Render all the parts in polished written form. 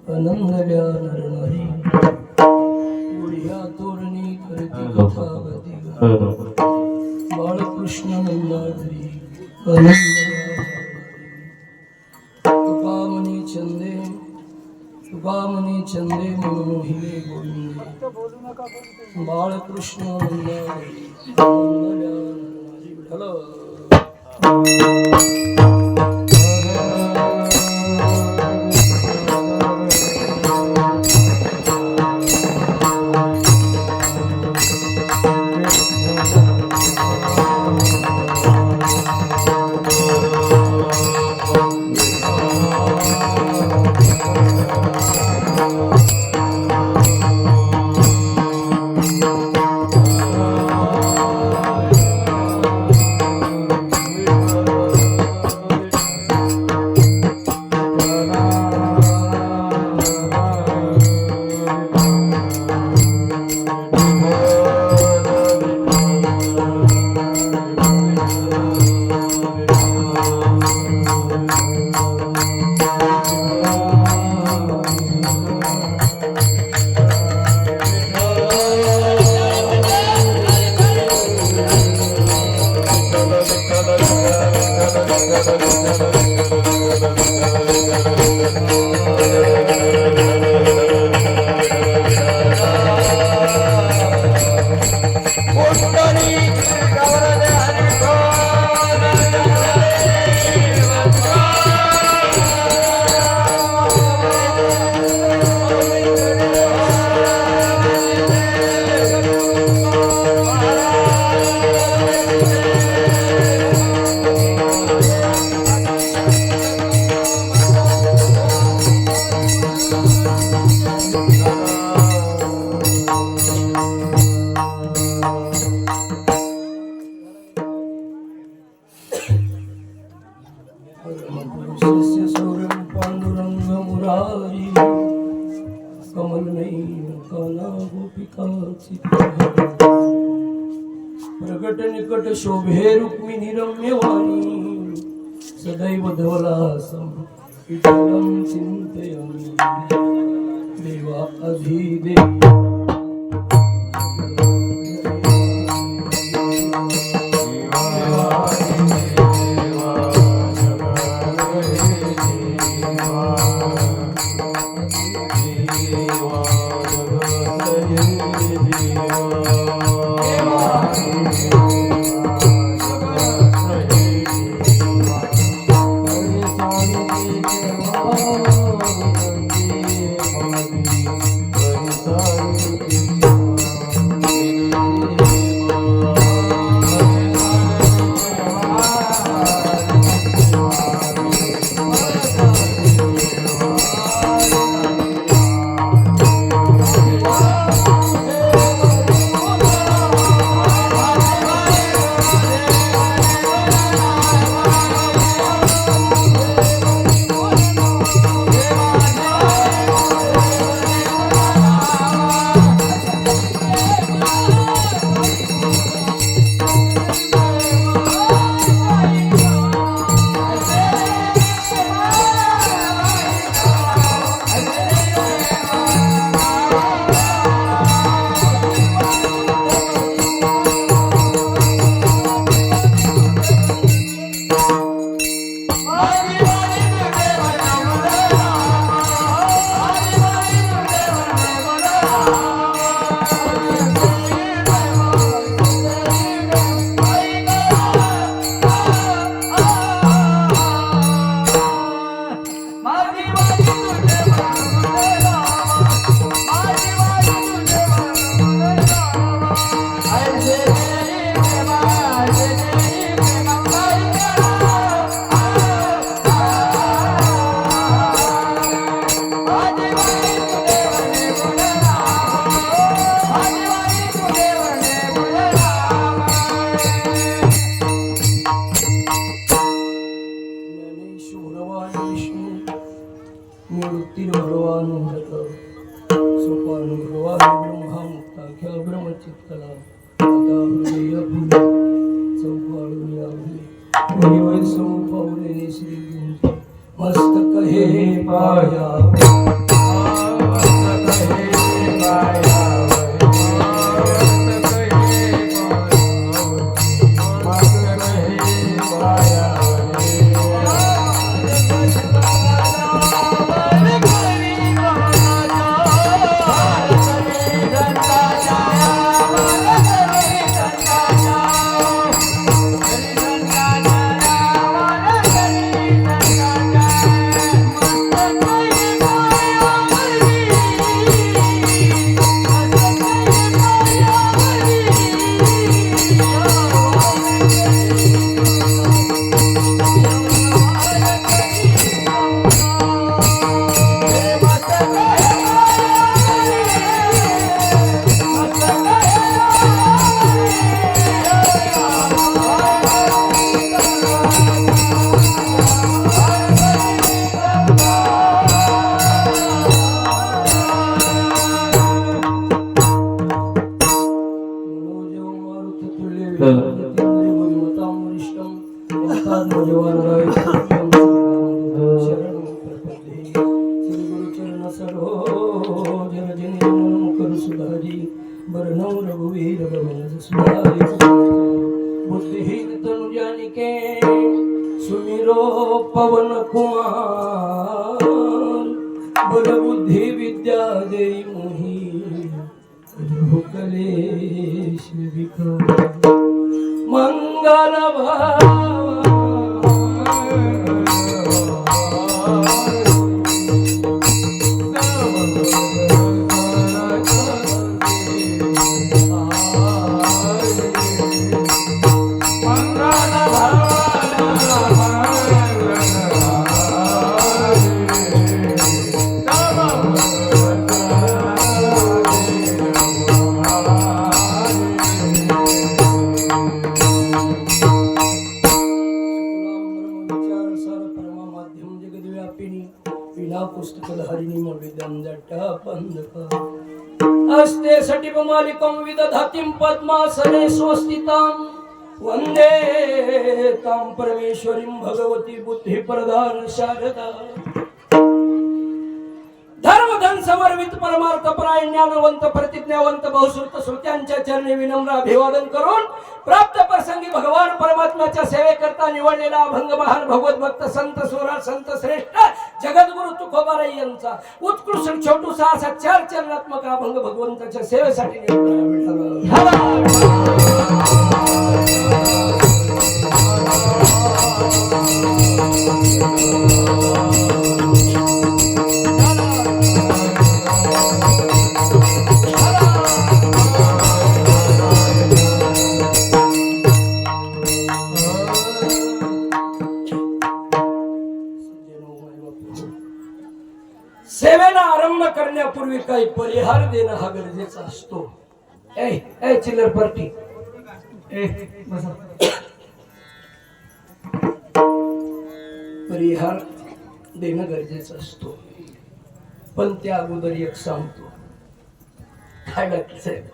अनंगल्या नरनारी उड्या तोरणी करती कथावती बाळकृष्ण नंदाधरी तुकामणी चंदे मनमोहिले गोविंदे बाळकृष्ण नंदाधरी अनंगल्या नरनारी विठ्ठल प्रकट निकट शोभे रुक्मिणी रम्यवाणी सदैव धवलासं विठ्ठलं चिन्तयामि देवा अधिदेवा सोपान ब्रह्मामुक्ताख्य ब्रह्मचित्तला आता हृदय फुले चौपाळून यावले वैवै सौपावले श्री गुंज मस्तक हे पाया सुमिरो पवन कुमार बल बुद्धि विद्या दे मोही कलेश विकार मंगल अस्ते सटिव मालिकं विदधातिं पद्मासने स्वस्तितां वन्दे तां परमेश्वरीं भगवती बुद्धिप्रदान शारदा धर्मधन समर्वित परमार्थ परायण ज्ञानवंत प्रतिज्ञावंत बहुश्रुत श्रुत्यांच्या चरणी विनम्र अभिवादन करून प्राप्त प्रसंगी भगवान परमात्म्याच्या सेवेकरता निवडलेला अभंग महान भगवत भक्त संत सुरा संत श्रेष्ठ जगद्गुरु तुकोबाराई यांचा उत्कृष्ट छोटूसा असा 4 चरणात्मक अभंग भगवंताच्या सेवेसाठी सेवेला आरंभ करण्यापूर्वी काही परिहार देणं हा गरजेचा असतो. ए चिल्लर पार्टी परिहार देणं गरजेचं असतो. पण त्या अगोदर एक सांगतो काय डॉक्टर साहेब,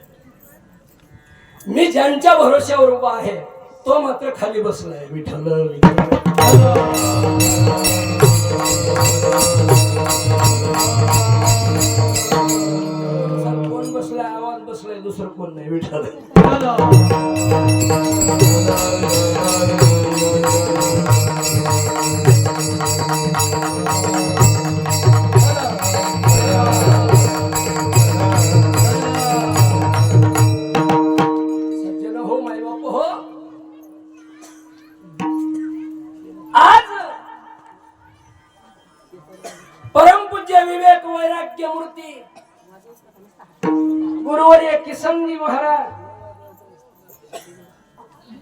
मी ज्यांच्या भरोश्यावर उभा आहे तो मात्र खाली बसलाय. विठ्ठल कोण बसलाय, आवाज बसलाय, दुसरं कोण नाही. विठ्ठल सज्जन हो, माय बाप हो, आज परमपूज्य विवेक वैराग्य मूर्ती गुरुवर्य किसनजी महाराज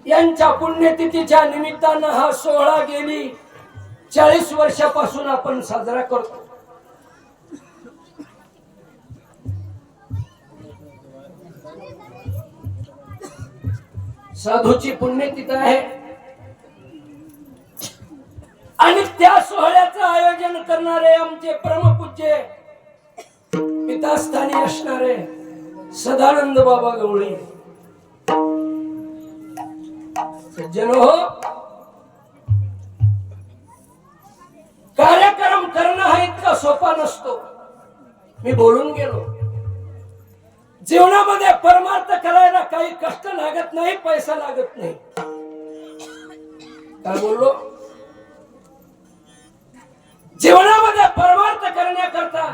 यांच्या पुण्यतिथीच्या निमित्तानं हा सोहळा गेली 40 वर्षापासून आपण साजरा करतो. साधूची पुण्यतिथी आहे आणि त्या सोहळ्याचं आयोजन करणारे आमचे परमपूज्य पिता निवासस्थानी असणारे सदानंद बाबा गवळी सज्जन हो, कार्यक्रम करणं हा इतका सोपा नसतो. मी बोलून गेलो, जीवनामध्ये परमार्थ करायला काही कष्ट लागत नाही, पैसा लागत नाही. काय बोललो? जीवनामध्ये परमार्थ करण्याकरता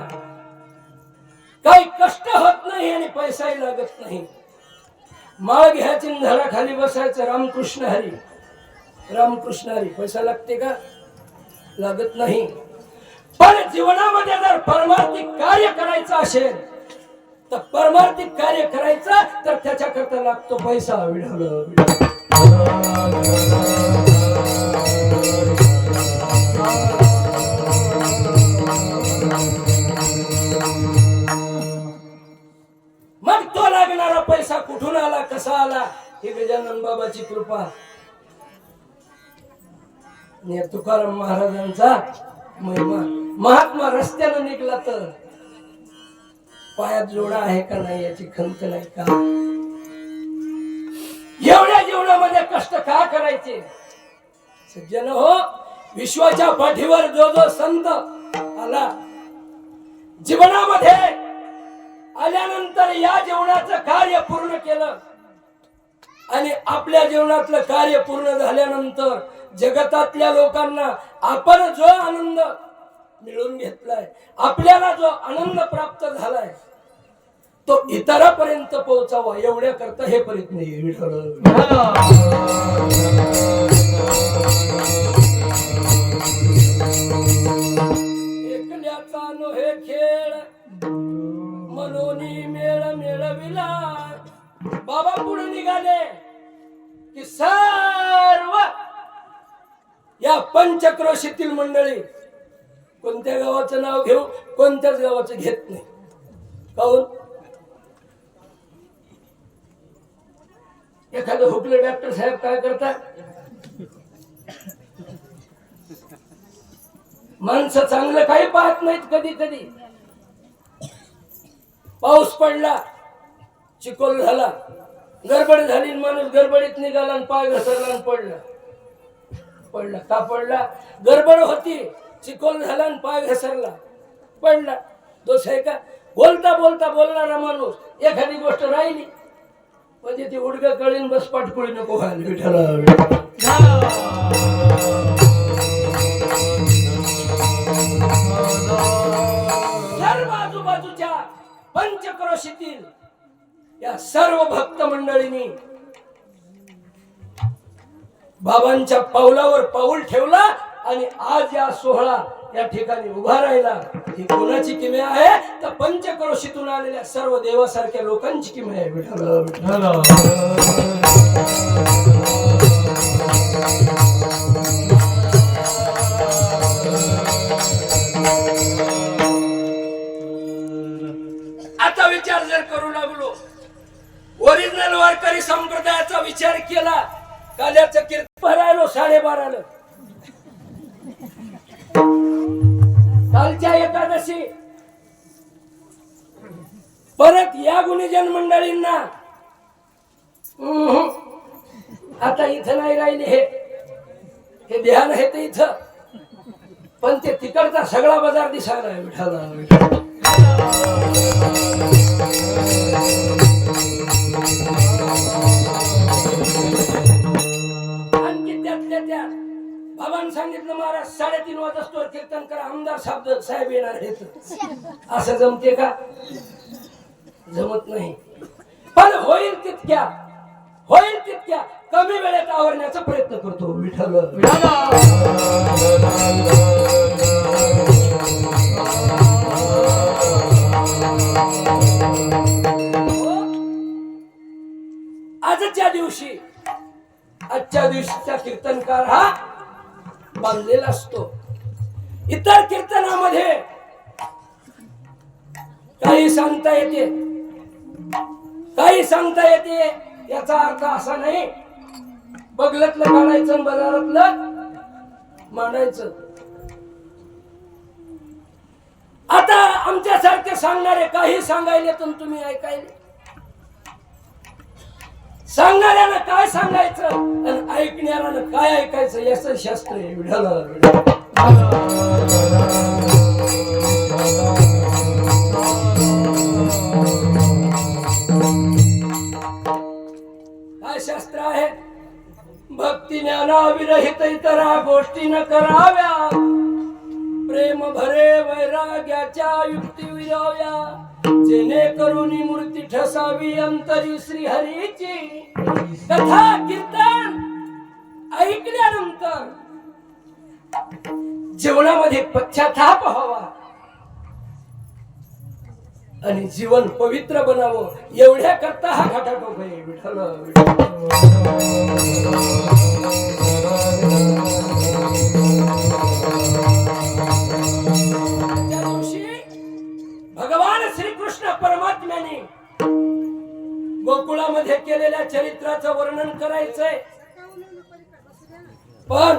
काही कष्ट होत नाही आणि पैसाही लागत नाही. माळ घ्यायची, झाडाखाली बसायचं, रामकृष्ण हरी रामकृष्ण हरी. पैसा लागते का? लागत नाही. पण जीवनामध्ये जर परमार्थिक कार्य करायचं असेल तर परमार्थिक कार्य करायचं तर त्याच्याकरता लागतो पैसा. मग तो लागणारा पैसा कुठून आला, कसा आला? ही गजानन बाबाची कृपा. तुकाराम महाराजांचा महिमा. महात्मा रस्त्यानं निघला तर पायात जोडा आहे का नाही याची खंत नाही का? एवढ्या जीवनामध्ये कष्ट का करायचे? सज्जन हो, विश्वाच्या पाठीवर जो जो संत आला, जीवनामध्ये आल्यानंतर या जीवनाचं कार्य पूर्ण केलं आणि आपल्या जीवनातलं कार्य पूर्ण झाल्यानंतर जगतातल्या लोकांना आपण जो आनंद मिळून घेतलाय, आपल्याला जो आनंद प्राप्त झालाय तो इतरांपर्यंत पोहोचावा एवढ्या करता हे प्रयत्न एकल्याचा नोहे खेळ मनोनी मेळ मेळविला. बाबा पुढे निघाले की सर्व या पंचक्रोशीतील मंडळी कोणत्या गावाचं नाव घेऊ, कोणत्याच गावाचं घेत नाही. काहून? एखादं हुकले डॉक्टर साहेब काय करतात? माणसं चांगलं काही पाहत नाहीत. कधी कधी पाऊस पडला, चिखल झाला, गडबड झाली, माणूस गडबडीत निघाला आणि पाय घसरला आणि पडला. पडला का पडला? गडबड होती, चिखल झाला आणि पाय घसरला, पडला. दोष आहे का? बोलता बोलता बोलणारा माणूस एखादी गोष्ट राहिली म्हणजे ती उडग कळीन बस पाठकुळी नको व्हायला. विठ्ठल सर्व आजूबाजूच्या पंचक्रोशीतील या सर्व भक्त मंडळींनी बाबांच्या पावलावर पाऊल ठेवला आणि आज या सोहळा या ठिकाणी उभा राहिला. ही कोणाची किमया आहे? तर पंचक्रोशीतून आलेल्या सर्व देवासारख्या लोकांची किमया आहे. आता विचार जर करू लागलो, ओरिजिनल वारकरी संप्रदायाचा विचार केला, काल्याचं कीर्तन भरायलो 12:30 कालच्या एकादशी. परत या गुणीजन मंडळींना आता इथं नाही राहिले, हे ध्यान आहे ते इथं, पण ते तिकडचा सगळा बाजार दिसायला आहे. विठाला आणखी त्यात बाबांनी सांगितलं महाराज 3:30 वाजता कीर्तन करा, आमदार साहेब येणार आहेत. असं जमते का? जमत नाही. पण होईल तितक्या कमी वेळेत आवरण्याचा प्रयत्न करतो. विठ्ठल आजच्या दिवशीचा कीर्तनकार हा बांधलेला असतो. इतर कीर्तनामध्ये काही सांगता येते याचा अर्थ असा नाही बगलतलं काढायचं बाजारातलं मांडायचं. आता आमच्यासारखे सांगणारे काही सांगायले तर तुम्ही ऐकायले, सांगणाऱ्यानं काय सांगायचं आणि ऐकणाऱ्यानं काय ऐकायचं याचं शास्त्र आहे. काय शास्त्र आहे? भक्ती ज्ञानाविरहित इतरा गोष्टी न कराव्या, प्रेम भरे वैराग्याच्या युक्ती विराव्या, जेणे करुणी मूर्ती ठसावी अंतरी श्रीहरीची. कथा कीर्तन ऐकल्यानंतर जीवनामध्ये पश्चाताप व्हावा आणि जीवन पवित्र बनावं, एवढ्या करता हा खटाटोप आहे. विठ्ठल त्या दिवशी भगवान श्रीकृष्ण परमात्म्याने गोकुळामध्ये केलेल्या चरित्राचं वर्णन करायचंय, पण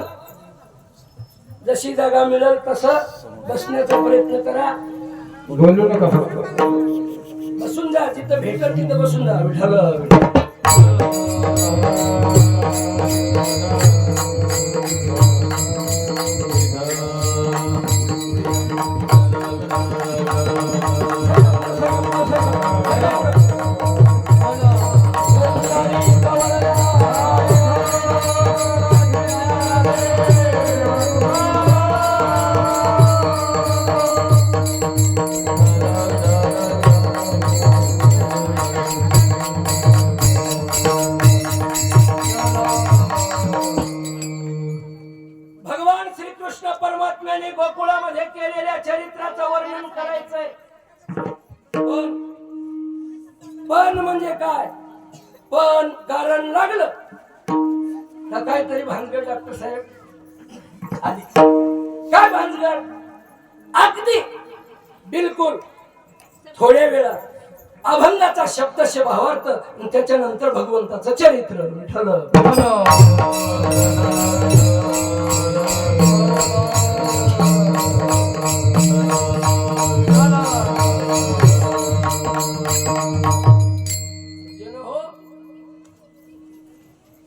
जशी जागा मिळेल तसं बसण्याचा प्रयत्न करा. बोलू नका फक्त. बसून जा, जिथं भेटल तिथं बसून जा. विठ्ठल भगवान श्रीकृष्ण परमात्म्याने गोकुळामध्ये केलेल्या चरित्राचं वर्णन करायचंय. पण म्हणजे काय? पण कारण लागलं का काहीतरी भानगड. डॉक्टर साहेब आधी काय भानगड? अगदी बिलकुल थोड्या वेळात अभंगाचा शब्दशः भावार्थ, त्याच्यानंतर भगवंताचं चरित्र. विठ्ठल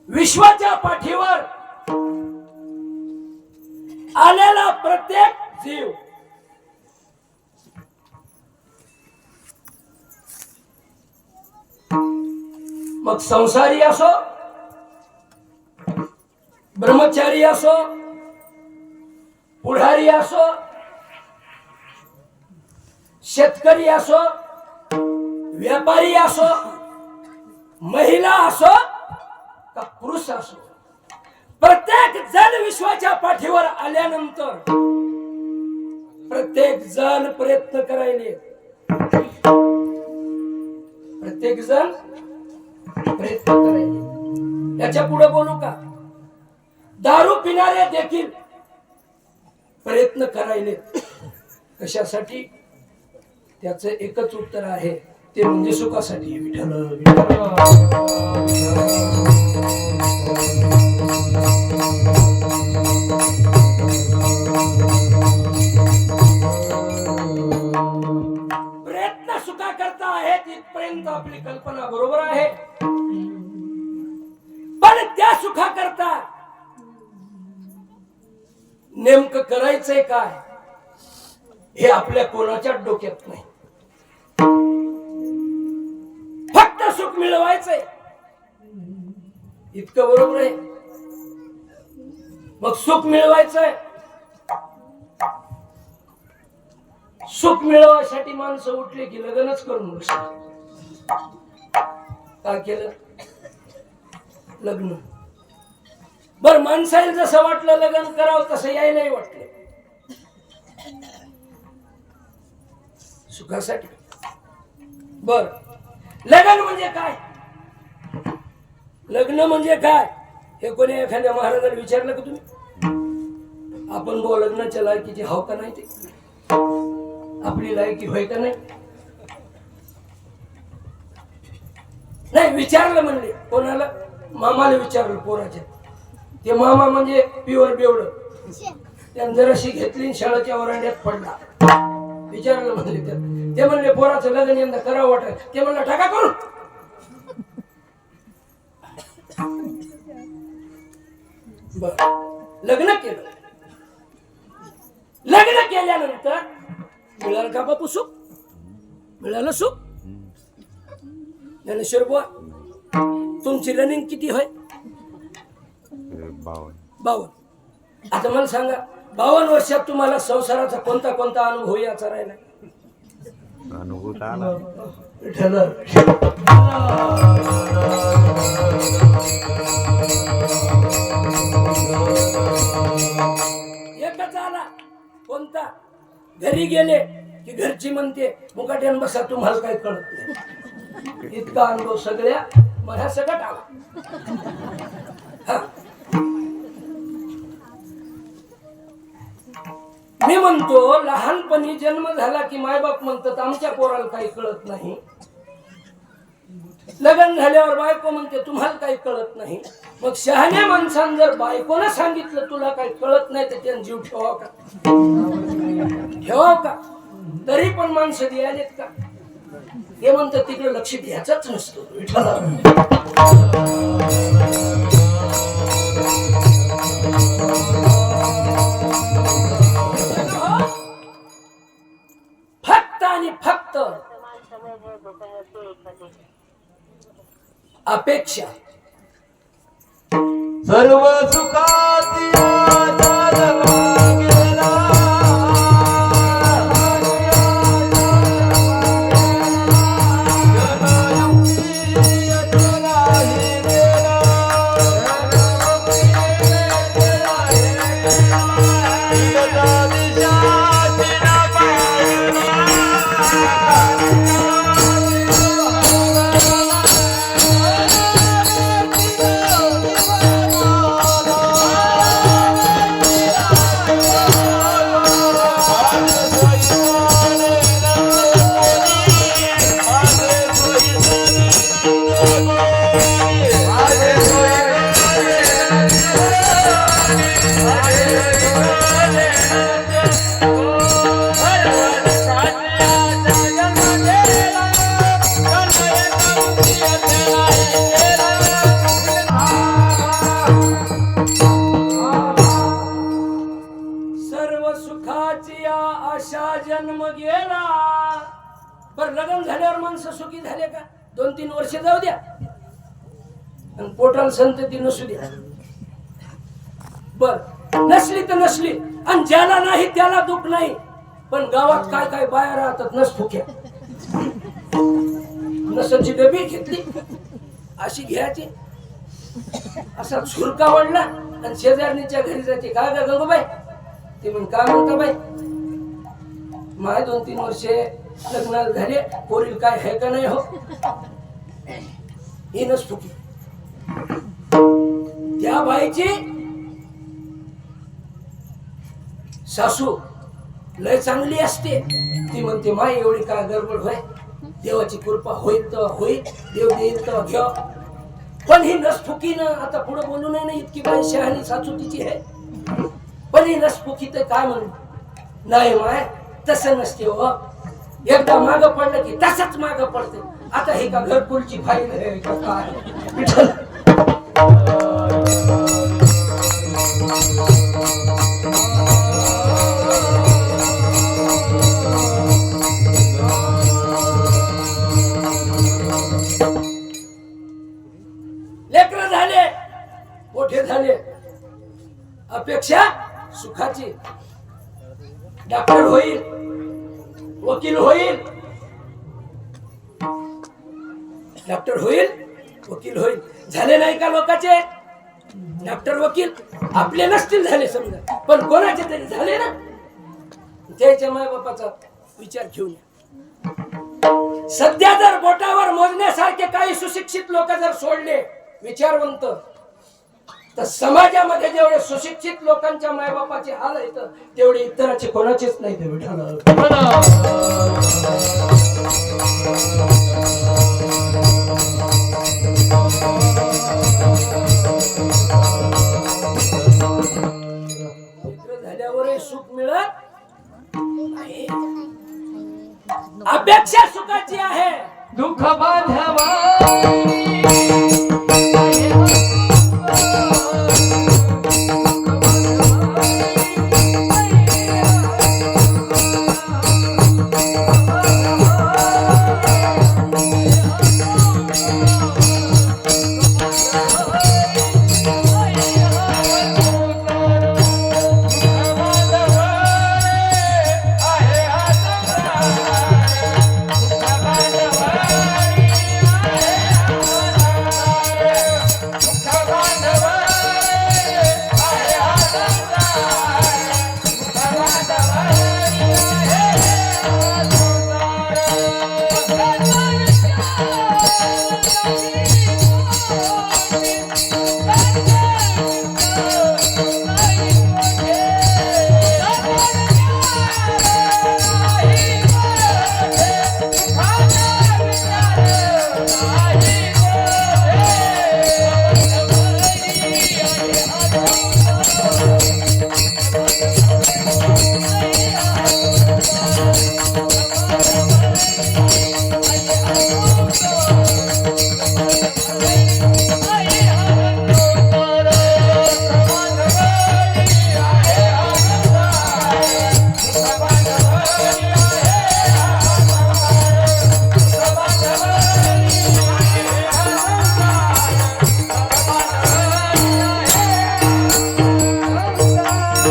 विश्वाच्या पाठीवर आलेला प्रत्येक जीव मग संसारी असो, ब्रह्मचारी असो, पुढारी असो, शेतकरी असो, व्यापारी असो, महिला असो का पुरुष असो, प्रत्येक जण विश्वाच्या पाठीवर आल्यानंतर प्रत्येक जण प्रयत्न करायले. प्रत्येक जण प्रयत्न करायले. याच्या पुढे बोलू का? दारू पिणारे देखील प्रयत्न करायले. कशासाठी? त्याच एकच उत्तर आहे, ते म्हणजे सुखासाठी. विठ्ठल प्रयत्न सुखा करता आहेत इथपर्यंत आपली कल्पना बरोबर आहे, पण त्या सुखा करता नेमकं करायचंय काय हे आपल्या कोणाच्या डोक्यात नाही. फक्त सुख मिळवायचंय इतकं बरोबर आहे. मग सुख मिळवायचंय, सुख मिळवायसाठी माणसं उठले की लग्नच करून बसले. काय केलं? लग्न. बर, माणसाला जसं वाटलं लग्न करावं तसं यायलाही वाटलं. सुखासाठी. बर, लग्न म्हणजे काय? लग्न म्हणजे काय हे कोणी एखाद्या महाराजाला विचारलं का तुम्ही? आपण बो लग्नाच्या लायकीची हाव का नाही? ते आपली लायकी होय का नाही? नाही विचारलं म्हणले. कोणाला? मामाला विचारलं पोराच्या. ते मामा म्हणजे प्युअर बेवड. त्यानं जराशी घेतली शाळेच्या वरांड्यात पडला. विचारलं म्हणले ते म्हणले पोराचं लग्न यंदा करावं वाटत. ते म्हणलं टाका करू. लग्न केलं. लग्न केल्यानंतर मिळालं का बापू सुख? मिळालं सुख? ज्ञानेश्वर बुवा तुमची रनिंग किती होय? 52. आता मला सांगा 52 वर्षात तुम्हाला संसाराचा कोणता कोणता अनुभव याचा राहिला? अनुभूत आला. एकच आला. कोणता? घरी गेले की घरची म्हणते मुकाट्यान बसा तुम्हाला काही कळत नाही. इतका अनुभव सगळ्या मला सगळं आला. मी म्हणतो लहानपणी जन्म झाला की मायबाप म्हणतात आमच्या पोराला काही कळत नाही. लग्न झाल्यावर बायको म्हणते तुम्हाला काही कळत नाही. मग शहाण्या माणसानं जर बायकोनं सांगितलं तुला काही कळत नाही तर त्यानं जीव ठेवाव का? ठेवाव का? तरी पण माणसं द्यायलेत का? हे म्हणतात तिकडे लक्ष द्यायचंच नसतं. विठ्ठला फक्त आणि फक्त अपेक्षा. सर्व सुखाची आशा जन्म गेला. बर लग्न झाल्यावर माणसं सुखी झाले का? 2-3 वर्ष जाऊ द्या आणि पोटाला संतती नसू द्या. बर नसली तर नसली आणि ज्याला नाही त्याला दुःख नाही. पण गावात काय काय बाया राहतात नसफुक्या. नसाची डबी घेतली अशी घ्यायची असा झुरका वाढला आणि शेजारणीच्या घरी जायचे. काय का गंगूबाई? ते म्हण काय म्हणता बाई माय 2-3 वर्षे लग्न झाले पोरील काय आहे का नाही हो? ही नसफुकी. त्या बाईची सासू लय चांगली असते. ती म्हणते माय एवढी काय गडबड होय? देवाची कृपा होईल तर होईल, देव देईल तर घ्या. पण ही नसफुकीनं आता पुढे बोलू नाही. इतकी बाई शहाणी सासू तिची आहे. पण ही नसफुकी तर काय म्हणू नाही माय तसं नसते हो. एकदा माग पडलं की तसंच माग पडते. आता हे का घरकुलची फाईल आहे का काय? लेकर झाले मोठे झाले. अपेक्षा सुखाची. डॉक्टर होईल, वकील होईल, डॉक्टर होईल, वकील होईल. झाले नाही का लोकांचे डॉक्टर वकील? आपले नसतील झाले समजा पण कोणाचे तरी झाले ना. त्याच्या माय बापाचा विचार घेऊन सध्या जर बोटावर मोजण्यासारखे काही सुशिक्षित लोक जर सोडले विचारवंत तर समाजामध्ये जेवढे सुशिक्षित लोकांच्या मायबापाचे हाल आहेत तेवढे इतराचे कोणाचेच नाही. ते विठाला झाल्यावर सुख मिळत नाही. दुःख बांधवा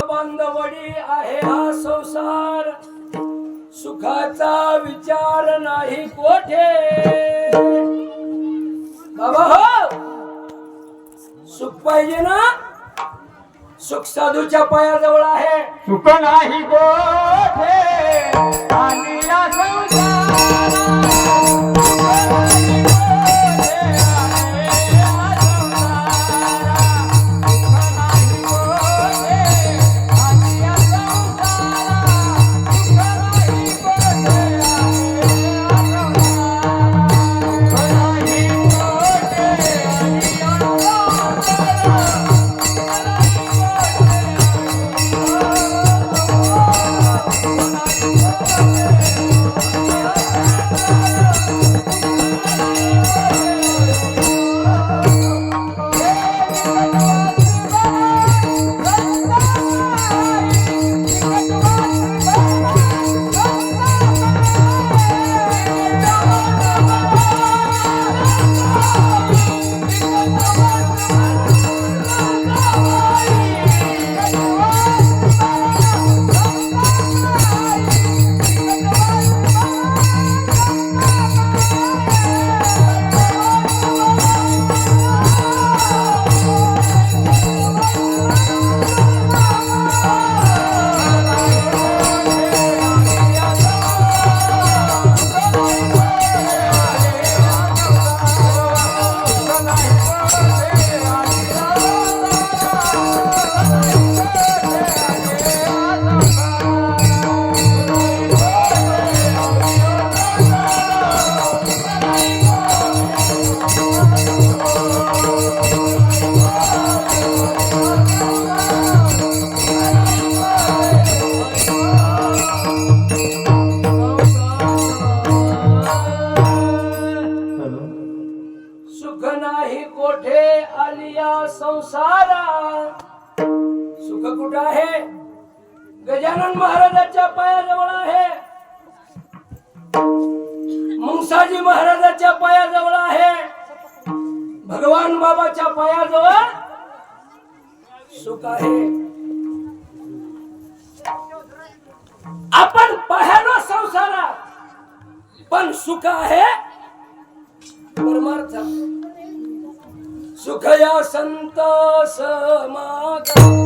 बांधवडी आहे हा संसार सुखाचा विचार नाही कोठे बाबा हो सुख पाहिजे ना सुख साधूच्या पायाजवळ आहे सुख नाही गोठे आणि या सुख नाही कोठे आलिया संसारा सुख कुठं आहे गजानन महाराजाच्या पायाजवळ आहे मुंगसाजी महाराजाच्या पायाजवळ आहे भगवान बाबाच्या पायाजवळ सुख आहे आपण पाहालो संसारात पण सुख आहे परमार्थ सुख या संत समागम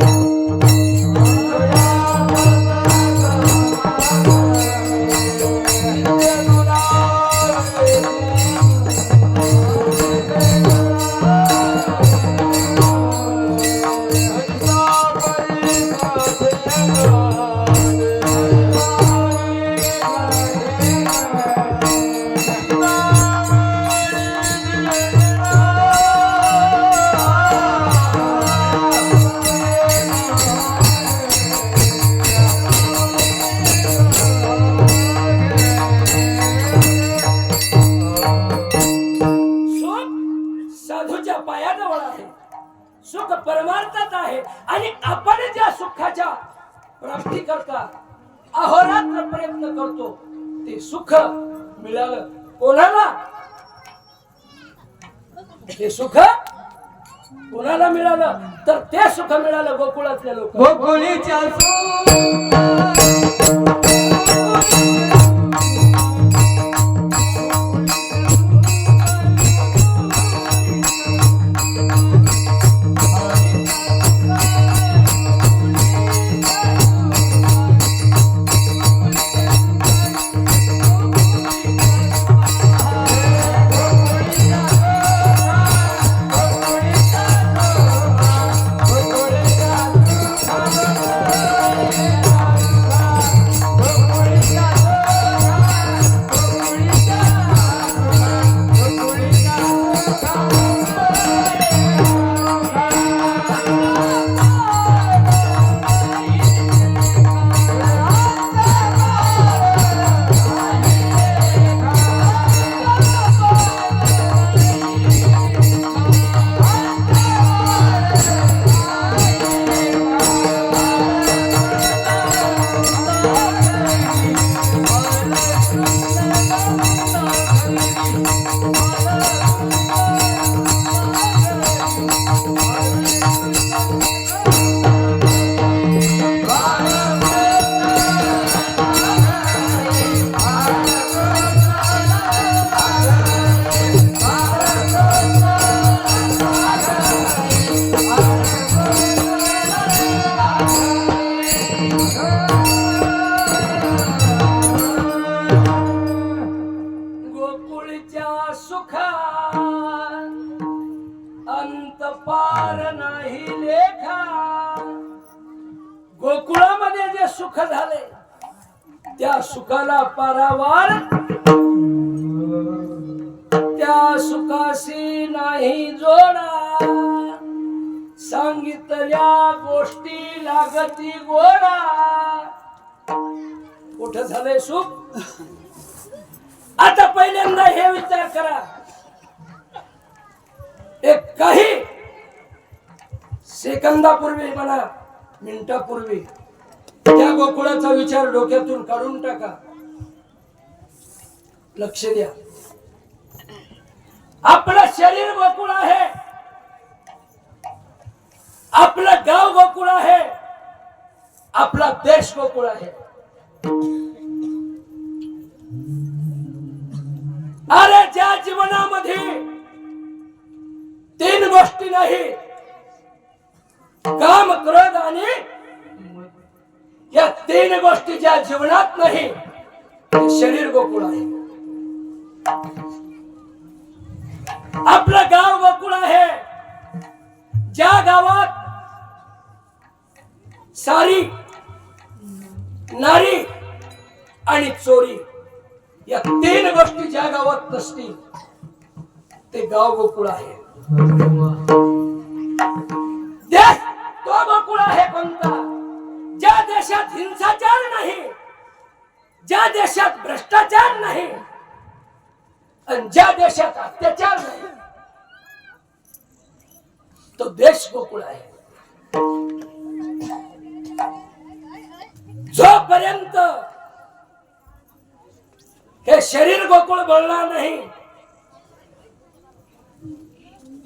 परमार्थात आहे आणि आपण ज्या सुखाच्या प्राप्ती करता अहोरात्र प्रयत्न करतो ते सुख मिळालं कोणाला? ते सुख कोणाला मिळालं तर ते सुख मिळालं गोकुळातल्या लोक. गोकुळीच्या गोकुळच्या सुखात अंत पार नाही लेखा. गोकुळामध्ये जे सुख झाले त्या सुखाला पारावार त्या सुखाशी नाही जोडा. सांगितल्या गोष्टी लागती गोडा. कुठं झालंय सुख? आता पहिल्यांदा हे विचार करा एक काही सेकंदापूर्वी म्हणा मिनिटापूर्वी त्या गोकुळाचा विचार डोक्यातून काढून टाका. लक्ष द्या. आपलं शरीर गोकुळ आहे, आपलं गाव गोकुळ आहे, आपला देश गोकुळ आहे. अरे ज्या जीवनामध्ये तीन गोष्टी नाही काम क्रोध आणि या तीन गोष्टी ज्या जीवनात नाही ते शरीर गोकुळ आहे. आपलं गाव गोकुळ आहे ज्या गावात सारी नारी आणि चोरी या तीन गोष्टी ज्या गावात नसतील ते गाव गोकुळ आहे. देश तो गोकुळ आहे कोणता? ज्या देशात हिंसाचार नाही, ज्या देशात भ्रष्टाचार नाही आणि ज्या देशात अत्याचार नाही तो देश गोकुळ आहे. जोपर्यंत हे शरीर गोकुळ बोलणार नाही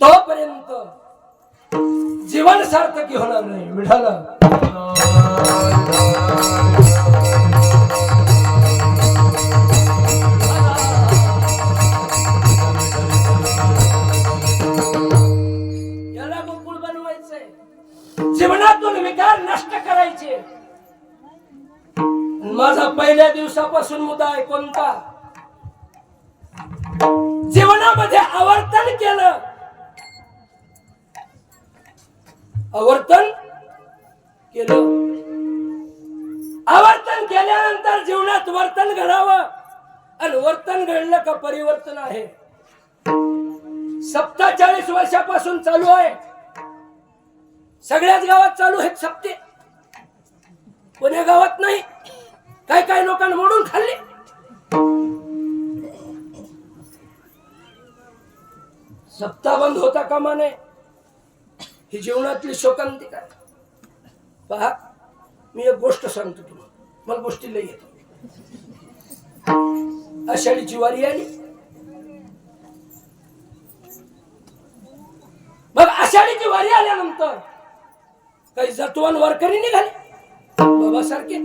तोपर्यंत जीवन सार्थकी होणार नाही. मिळालं याला गोकुळ बनवायचंय. जीवनातून विकार नष्ट करायचे. माझा पहिल्या दिवसापासून मुद्दा आहे कोणता? जीवनामध्ये आवर्तन केलं. आवर्तन केलं. आवर्तन केल्यानंतर जीवनात वर्तन घडावं आणि वर्तन घडलं का परिवर्तन आहे. 47 वर्षापासून चालू आहे. सगळ्याच गावात चालू आहेत सप्ते. कोण्या गावात नाही. काय काय लोकांना मोडून खाल्ले. सप्ताह बंद होता कामा नये. ही जीवनातली शोकांतिका आहे. पहा, मी एक गोष्ट सांगतो तुम्हाला, मला गोष्टी लई येतो. आषाढीची वारी आली, मग आषाढीची वारी आल्यानंतर काही जतवान वारकरी निघाले बाबासारखे.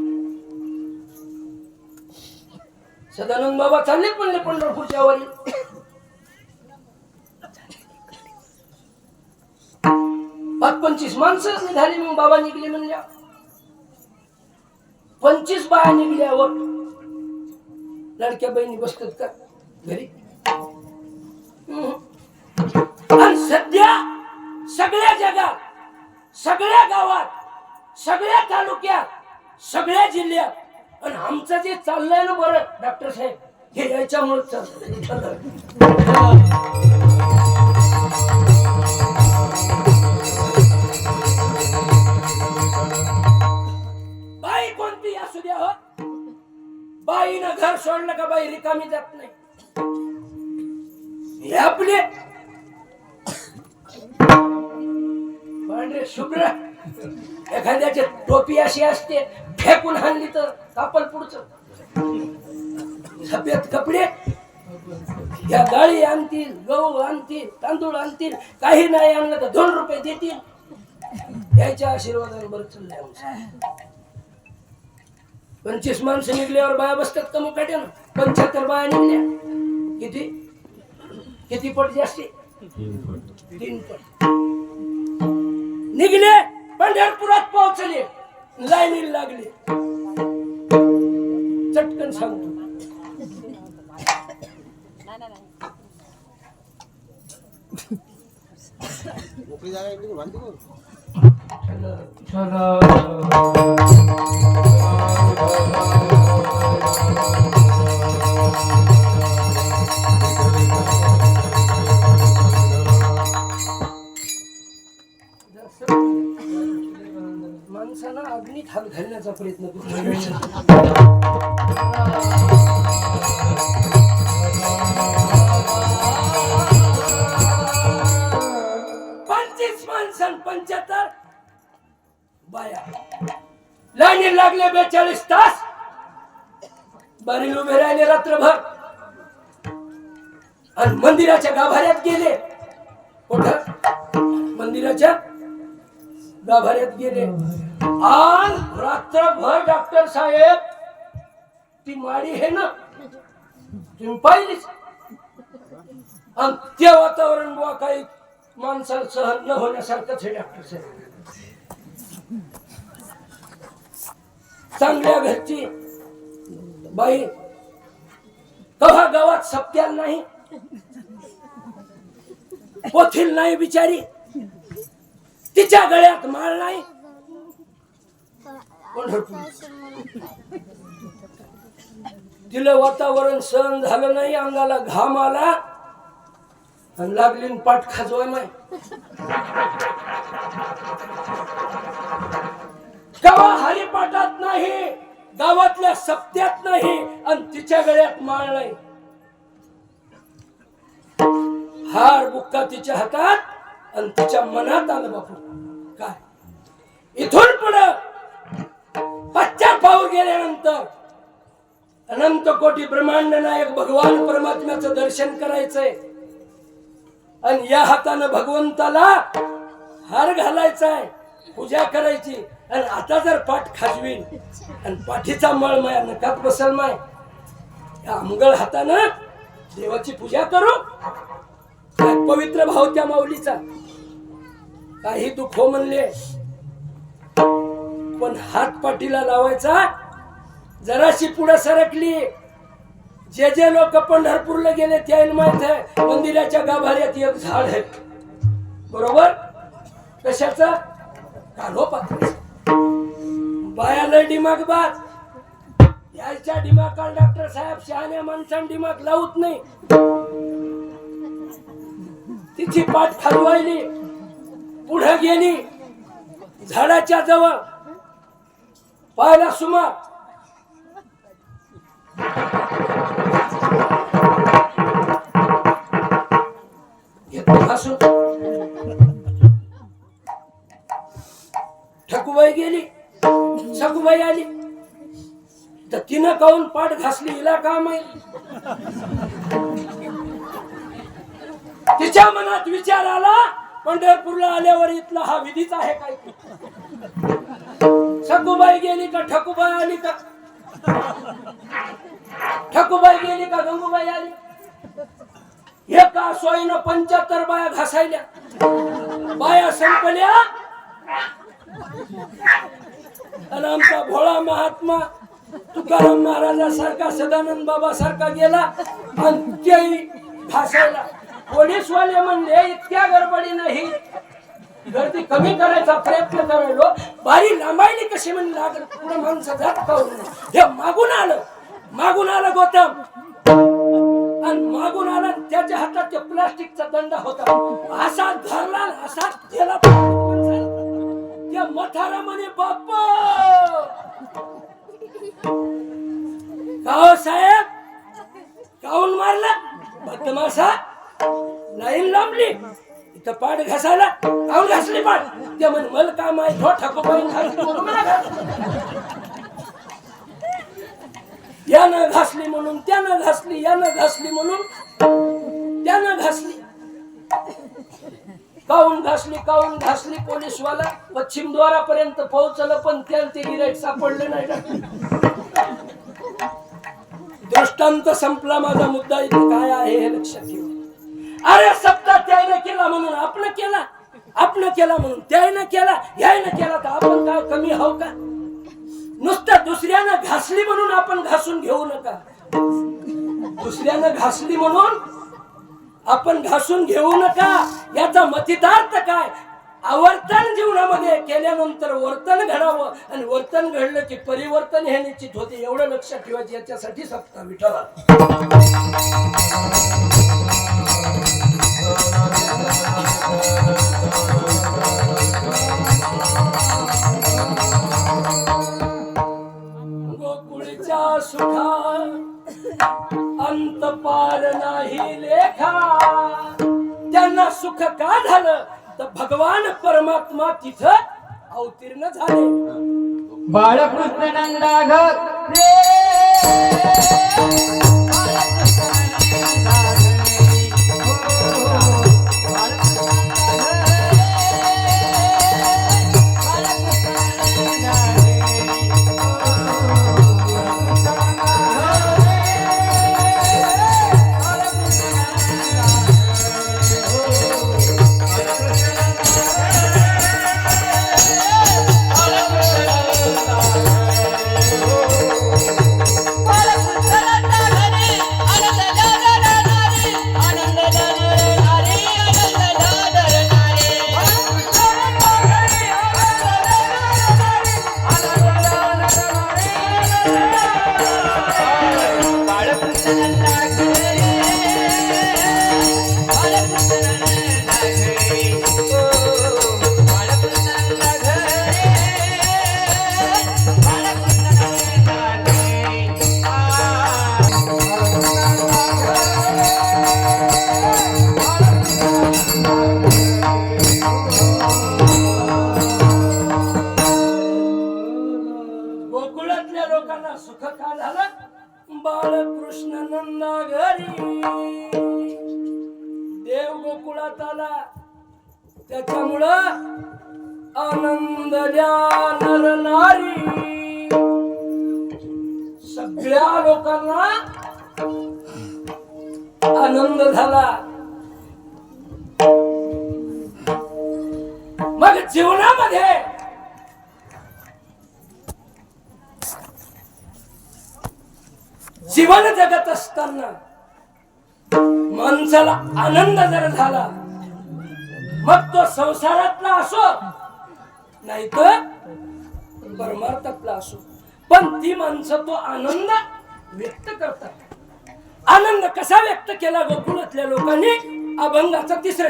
सदानंद बाबा चालले म्हणले पंढरपूरच्या वारी. 25 माणसं निघाली, मग बाबा निघले म्हणल्या. 25 बाया निघल्यावर लडक्या बहिणी बसतात का घरी? आणि सध्या सगळ्या जगात, सगळ्या गावात, सगळ्या तालुक्यात, सगळ्या जिल्ह्यात आणि आमचं जे चाललंय ना बरं डॉक्टर साहेब, हे याच्यामुळे चाललंय. बाई कोणती असू द्या हो, बाईनं घर सोडलं का बाई रिकामी जात नाही. हे आपले पांढरे शुभ्र, एखाद्याची टोपी अशी असते, फेकून हाणली तर कापल पुढचं. सफेद कपडे, या डाळी आणतील, गहू आणतील, तांदूळ आणतील, काही नाही आणलं तर 2 रुपये देतील. याच्या आशीर्वादाने बरं चाललंय आमचं. 25 माणसं निघल्यावर बाया बसतात का मुकाट्यानं? 75 बाया निघल्या. किती पट जास्ती? 3 पट निघले. पंढरपुरात पोहोचले, लाईनीला लागले. चटकन सांगतो, माणसानं अग्नीत हात घालण्याचा प्रयत्न करतो. 25 माणसं 75 बाया लाईनी लागले. 42 तास बारीला उभे राहिले रात्रभर आणि मंदिराच्या गाभाऱ्यात गेले. कुठं? मंदिराच्या गाभाऱ्यात गेले आणि रात्रभर डॉक्टर साहेब ती माडी आहे ना, तुम्ही पाहिलीच. आणि ते वातावरण बुवा काही माणसाला सहन न होण्यासारखंच आहे डॉक्टर साहेब. चांगल्या घरची बाई, कव्हा गावात सप्त्याला नाही, पोथील नाही बिचारी, तिच्या गळ्यात माळ नाही. तिला वातावरण सहन झालं नाही, अंगाला घाम आला आणि लागली पाठ खाजवाय नाही. कवा हरिपाठात नाही, गावातल्या सप्त्यात नाही आणि तिच्या गळ्यात माळ नाही. हार बुक्का तिच्या हातात आणि तिच्या मनात आलं बापू काय इथून पुढे पश्चात गेल्यानंतर अनंत कोटी ब्रह्मांड नायक भगवान परमात्म्याचं दर्शन करायचंय आणि या हातानं भगवंताला हार घालायचाय, पूजा करायची. आणि आता जर पाठ खाजवीन आणि पाठीचा मळ माया नकात बसल माय, या अंगळ हातानं देवाची पूजा करू. पवित्र भाव त्या माऊलीचा. काही दुःख हो म्हणले पण हात पाठीला लावायचा. जराशी पुढे सरकली, जे लोक पंढरपूरला गेले त्याला माहित आहे मंदिराच्या गाभाऱ्यात एक झाड आहे. बरोबर? कशाचं? काढोपात्राचं. बाया लय दिमाग बाज. याच्या दिमागाला डॉक्टर साहेब शहाण्या माणसांनी दिमाग लावत नाही. तिची पाठ खालवायली, पुढे गेली झाडाच्या जवळ, पाहिला सुमार सखूबाई गेली, सखूबाई आली तर तिनं काऊन पाठ घासली हिला का माहित. तिच्या मनात विचार आला पंढरपूरला आल्यावर इथला हा विधीच आहे काय. सखूबाई गेली का ठकूबाई आली का, ठकूबाई गेली का गंगूबाई आली. एका सोयीनं 75 बाया घासायल्या, बाया संपल्या आणि आमचा भोळा महात्मा तुकाराम महाराजासारखा सदानंद बाबा सारखा गेला आणि तेही घासायला. पोलीसवाले म्हणले इतक्या गडबडी नाही, गर्दी कमी करायचा प्रयत्न करायलो, बारी लांबायली कशी म्हणली लागत पुढे माणसं जात का. हे मागून आलं गौतम आणि मागून आला त्याच्या हातात ते प्लास्टिकचा दंड होता, असा धरला असा गेला. त्या मथारा म्हणे बाप्पा काहो साहेब काऊन मारला बदमाशा. लाईन लांबली इथं पाठ घासायला, काऊन घासली पाठ. ते म्हणे मला काय माहित हो ठकूबाई घासली म्हणून यानं घासली म्हणून त्यानं घासली, यानं घासली म्हणून त्यानं घासली. काऊन घासली पोलीसवाला पश्चिम द्वारापर्यंत पोहोचलं पण त्याला ते गिऱ्हाईक सापडले नाही. दृष्टांत संपला. माझा मुद्दा इथे काय आहे हे लक्षात ठेवा. अरे सप्ताह त्याने केला म्हणून आपण केला म्हणून त्याने केला, याने केला तर आपण काय कमी आहो का. नुसतं दुसऱ्यानं घासली म्हणून आपण घासून घेऊ नका. दुसऱ्यानं घासली म्हणून आपण घासून घेऊ नका. याचा मतितार्थ काय, आवर्तन जीवनामध्ये केल्यानंतर वर्तन घडावं आणि वर्तन घडलं की परिवर्तन हे निश्चित होते. एवढं लक्षात ठेवायचं. याच्यासाठी सप्ताह विठ्ठला. गोकुळच्या सुखा अंत पार नाही लेखा. त्यांना सुख का झालं तर भगवान परमात्मा तिथं अवतीर्ण झाले. बाळकृष्ण नंदा सुख का झालं. बाळकृष्ण नंदा घरी देव गोकुळात आला. त्याच्यामुळं आनंद द्या नर नारी. सगळ्या लोकांना आनंद झाला. मग जीवनामध्ये जीवन जगत असताना माणसाला आनंद जर झाला मग तो संसारातला असो नाही तर परमार्थातला असो, पण ती माणसं तो आनंद व्यक्त करतात. आनंद कसा व्यक्त केला गोकुळातल्या लोकांनी. अभंगाचा तिसरा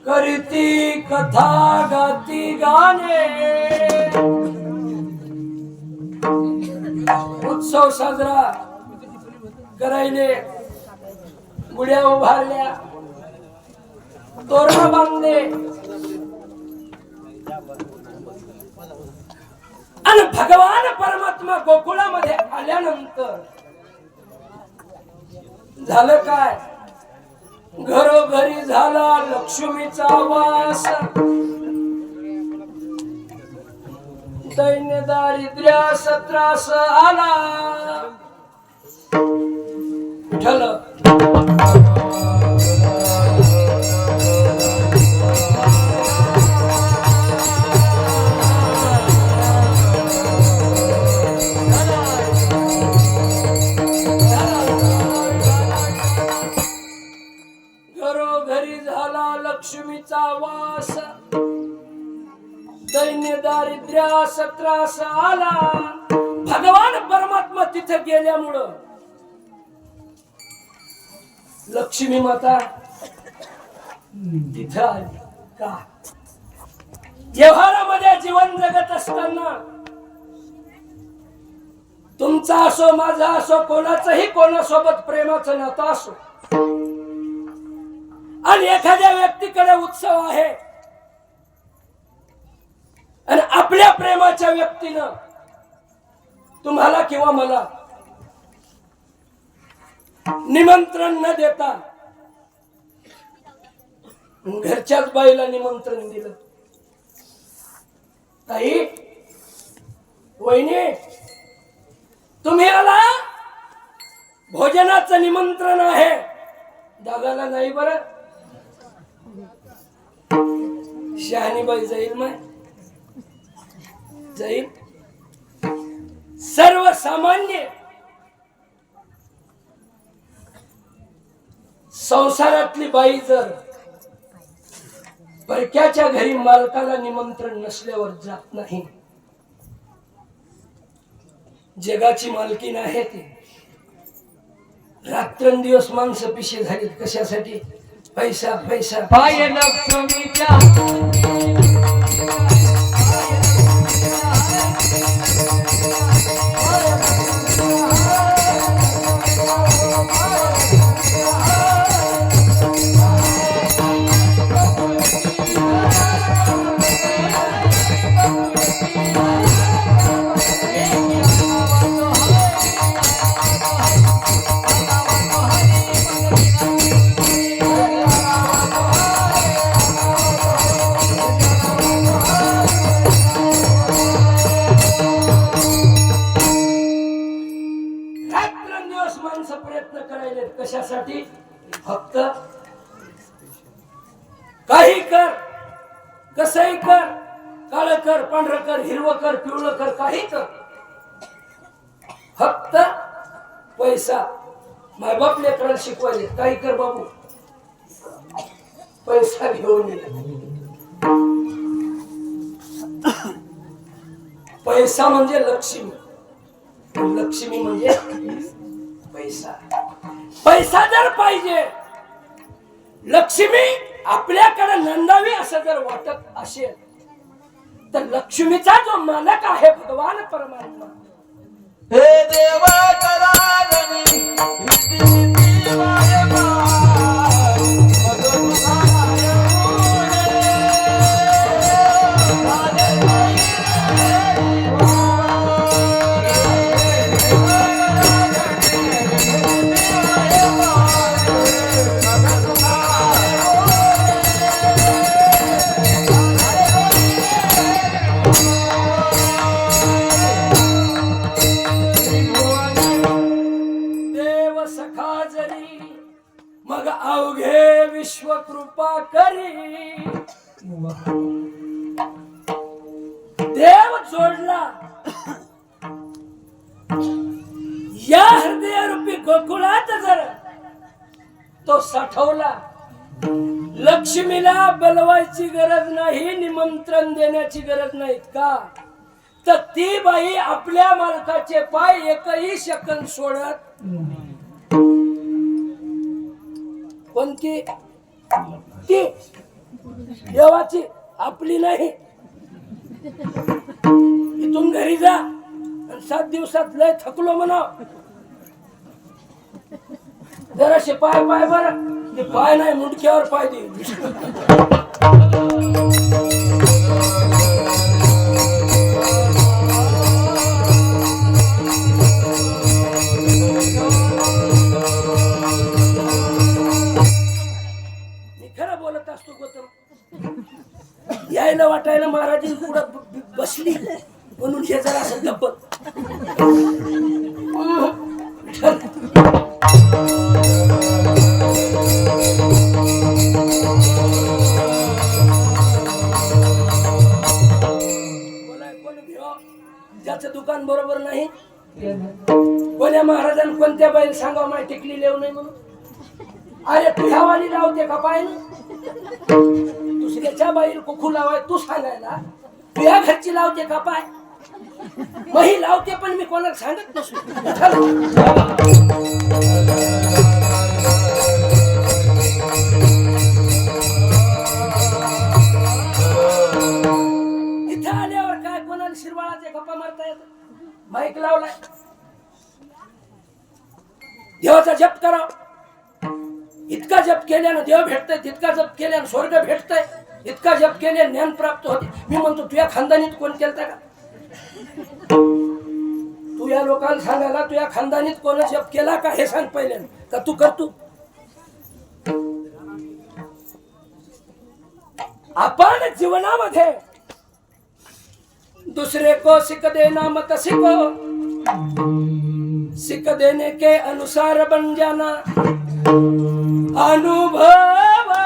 करीती कथा गाती गाणे, उत्सव साजरा करायले, गुड्या उभारल्या, तोरण बांधले आणि भगवान परमात्मा गोकुळामध्ये आल्यानंतर झालं काय? घरोघरी झाला लक्ष्मीचा वास, दैन्य दारिद्र्यास त्रास आला. विठ्ठल घरोघरी झाला लक्ष्मीचा वास, दैन्य दारिद्र्यास त्रास आला. भगवान परमात्मा तिथे गेल्यामुळं लक्ष्मी माता तिथं आली. का? व्यवहारामध्ये जीवन जगत असताना तुमचा असो माझा असो कोणाचंही कोणासोबत प्रेमाचं नातं असो आणि एखाद्या व्यक्तीकडे उत्सव आहे आणि आपल्या प्रेमाच्या व्यक्तीनं तुम्हाला किंवा मला निमंत्रण न देता घरच्याच बाईला निमंत्रण दिलं. ताई, वहिनी, तुम्ही आला, भोजनाचं निमंत्रण आहे. दादाला नाही बरं, शहाणीबाई जाईल, मग जाईल. सर्वसामान्य संसारातली बाई जर परक्याच्या घरी मालकाला निमंत्रण नसल्यावर जात नाही. जगाची मालकीन आहे ती. रात्रंदिवस माणसं पिशे झाली कशासाठी? पैसा पैसा. पाय लक्ष्मीच्या प्रयत्न करायले कशासाठी? फक्त काही कर, कसंही कर, काळ कर, पांढरं कर, हिरवं कर, पिवळं कर, काही कर, फक्त पैसा. मायबाप लेकराला शिकवायले काही कर बाबू, पैसा घेऊन ये. पैसा म्हणजे लक्ष्मी, लक्ष्मी म्हणजे पैसा. पैसा जर पाहिजे, लक्ष्मी आपल्याकडे नंदावी असं जर वाटत असेल तर लक्ष्मीचा जो मालक आहे भगवान परमात्मा, हे देवा करागनी रीती माय पाय, मग तुझाय मग अवघे विश्व कृपा करी. देव जोडला या हृदयरूपी गोकुळात, जर तो साठवला. लक्ष्मीला बोलवायची गरज नाही, निमंत्रण देण्याची गरज नाही. का तर ती बाई आपल्या मालकाचे पाय एकही सेकंद सोडत. कोणती? ती देवाची, आपली नाही. इथून घरी जा आणि 7 दिवसात लय थकलो म्हणा. जराशे पाय पाय बर, ते पाय नाही मुंडक्यावर पाय दे. मी खरं बोलत असतो गौतम. यायला वाटायला महाराज पुढं बसली म्हणून हे जरा असं गप्पत. ज्याचं दुकान बरोबर नाही, कोण्या महाराजांनी कोणत्या बाईला सांगा माय टिकली लेव नाही म्हणून. अरे तुझ्या वाली लावते का पाय, दुसऱ्याच्या बाईला कुखू लावाय तू सांगायला. तुझ्या घरची लावते का पाय, मही लावते पण मी कोणाला सांगत नसू. इथं आल्यावर काय कोणाला शिरवाळाचे गप्पा मारता येत. माईक लावलाय, देवाचा जप करा. इतका जप केल्यानं देव भेटतय, तितका जप केल्यानं स्वर्ग भेटतय, इतका जप केले ज्ञान प्राप्त होते. मी म्हणतो तुझ्या खानदानीत कोण केलता का? तू या लोकांना सांगायला तुझ्या खानदानीत कोण जप केला का हे सांग पहिल्यानं, का तू करतो. आपण जीवनामध्ये दूसरे को सिख देना मत सीखो, सिख देने के अनुसार बन जाना. अनुभव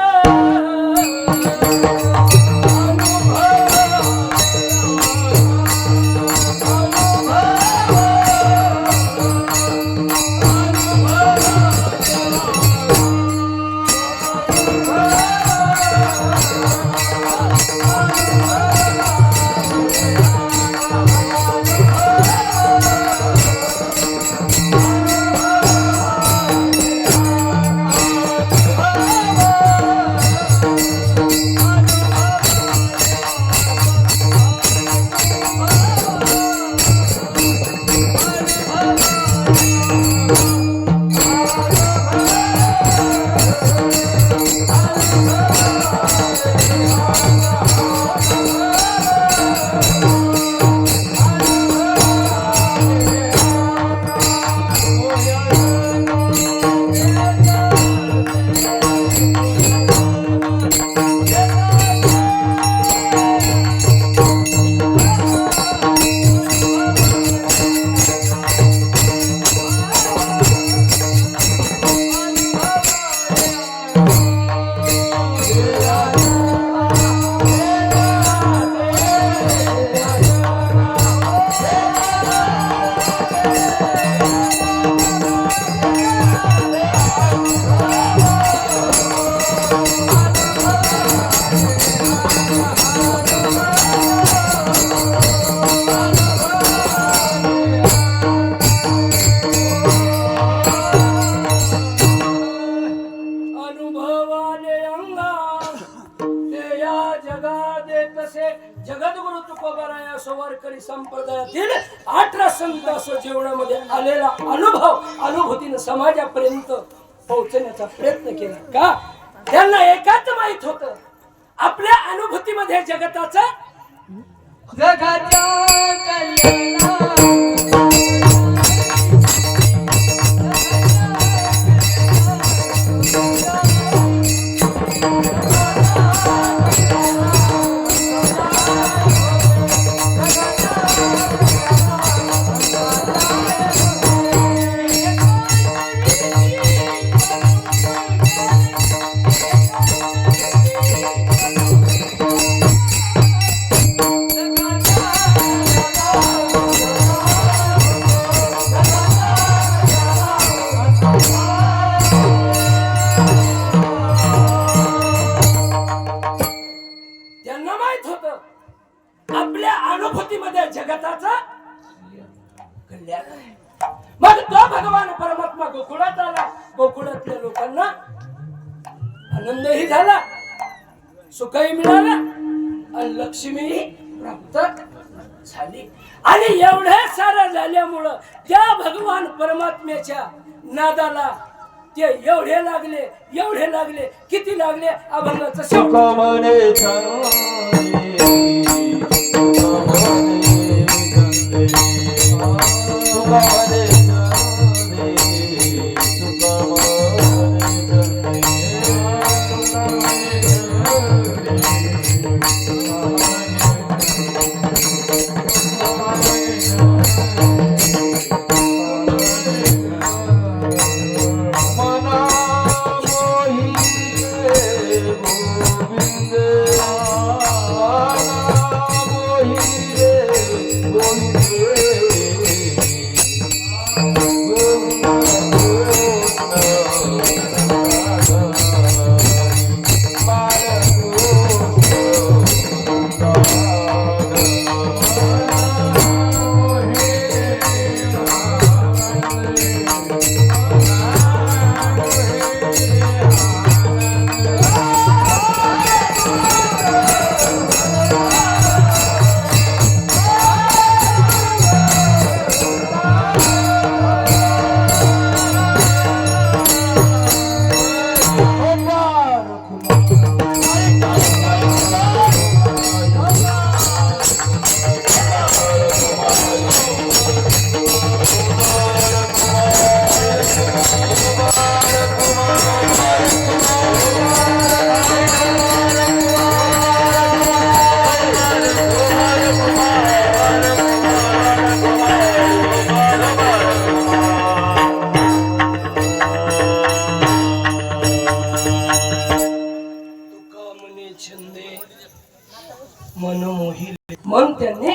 जगद्गुरु तुकोबाराया वारकरी संप्रदायातील 18 संत असं जीवनामध्ये आलेला अनुभव अनुभूतीने समाजापर्यंत पोहोचण्याचा प्रयत्न केला का. त्यांना एकाच माहित होत आपल्या अनुभूतीमध्ये जगताचा जगाच्या त्यांना माहित होत आपल्या अनुभूतीमध्ये जगताचा कल्याण आहे. मग तो भगवान परमात्मा गोकुळात आला. गोकुळातल्या लोकांना आनंदही झाला, सुखही मिळालं आणि लक्ष्मीही प्राप्त झाली. आणि एवढं सारं झाल्यामुळं त्या भगवान परमात्म्याच्या नादाला ते एवढे लागले किती लागले अभंगाचं शेवट. तुका म्हणे चंदे, तुका म्हणे चंदे, तुका म्हणे चंदे, तुका म्हणे चंदे, तुका म्हणे मना मोही रे गोविंद, मना मोही रे गोविंद, मन मोहिले, मन त्यांनी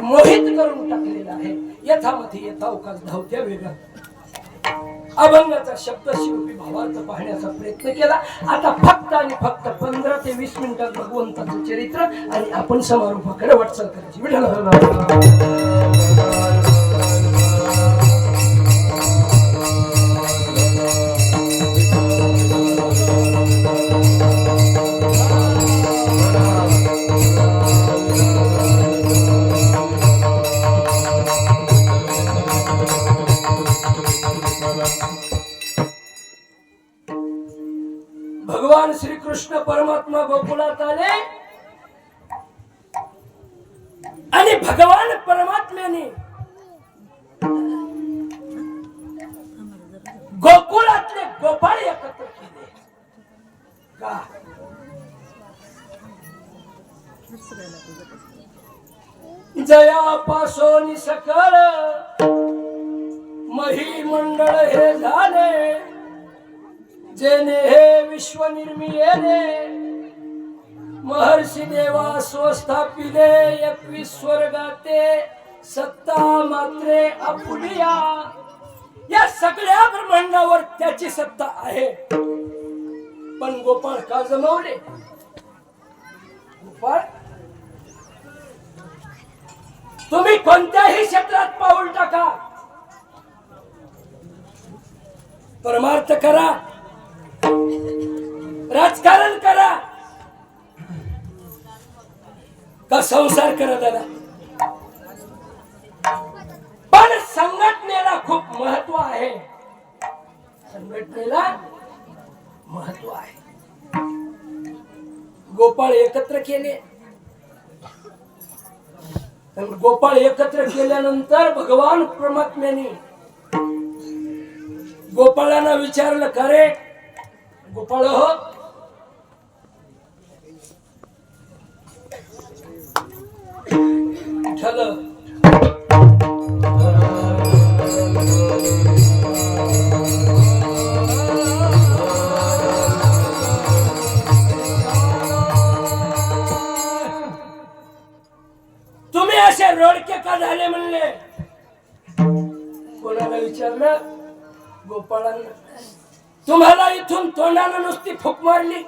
मोहित करून टाकलेला आहे. यथामथी यथावकाश धावत्या वेगात अभंगाचा शब्दशिरूपी भावार्थ पाहण्याचा प्रयत्न केला. आता फक्त आणि फक्त 15 ते 20 मिनिटात भगवंताचं चरित्र आणि आपण समारोपाकडे वाटचाल करायची. भगवान श्री कृष्ण परमात्मा गोकुळात आले आणि भगवान परमात्म्याने गोकुळातले गोपाळ एकत्र केले. का जयापासून सकळ महिमंडळ हे झाले, जेने हे विश्व निर्मिले, महर्षी देवा स्वस्थापिले 21 स्वर्गाते, सत्ता मात्रे आपुलिया. या सगळ्या ब्रह्मांडावर त्याची सत्ता आहे. पण गोपाळ का जमवले? गोपाळ तुम्ही कोणत्याही क्षेत्रात पाऊल टाका, परमार्थ करा, राजकारण करा का संसार करा दादा, पण संघटनेला खूप महत्व आहे. संघटनेला महत्व आहे. गोपाळ एकत्र केले. गोपाळ एकत्र केल्यानंतर भगवान परमात्म्याने गोपाळांना विचारलं, का रे गोपाळ हो, विठ्ठल तुम्ही असे रोडके का झाले म्हणले. कोणाला विचारलं? गोपाळांना. तुम्हाला इथून तोंडाला नुसती फूक मारली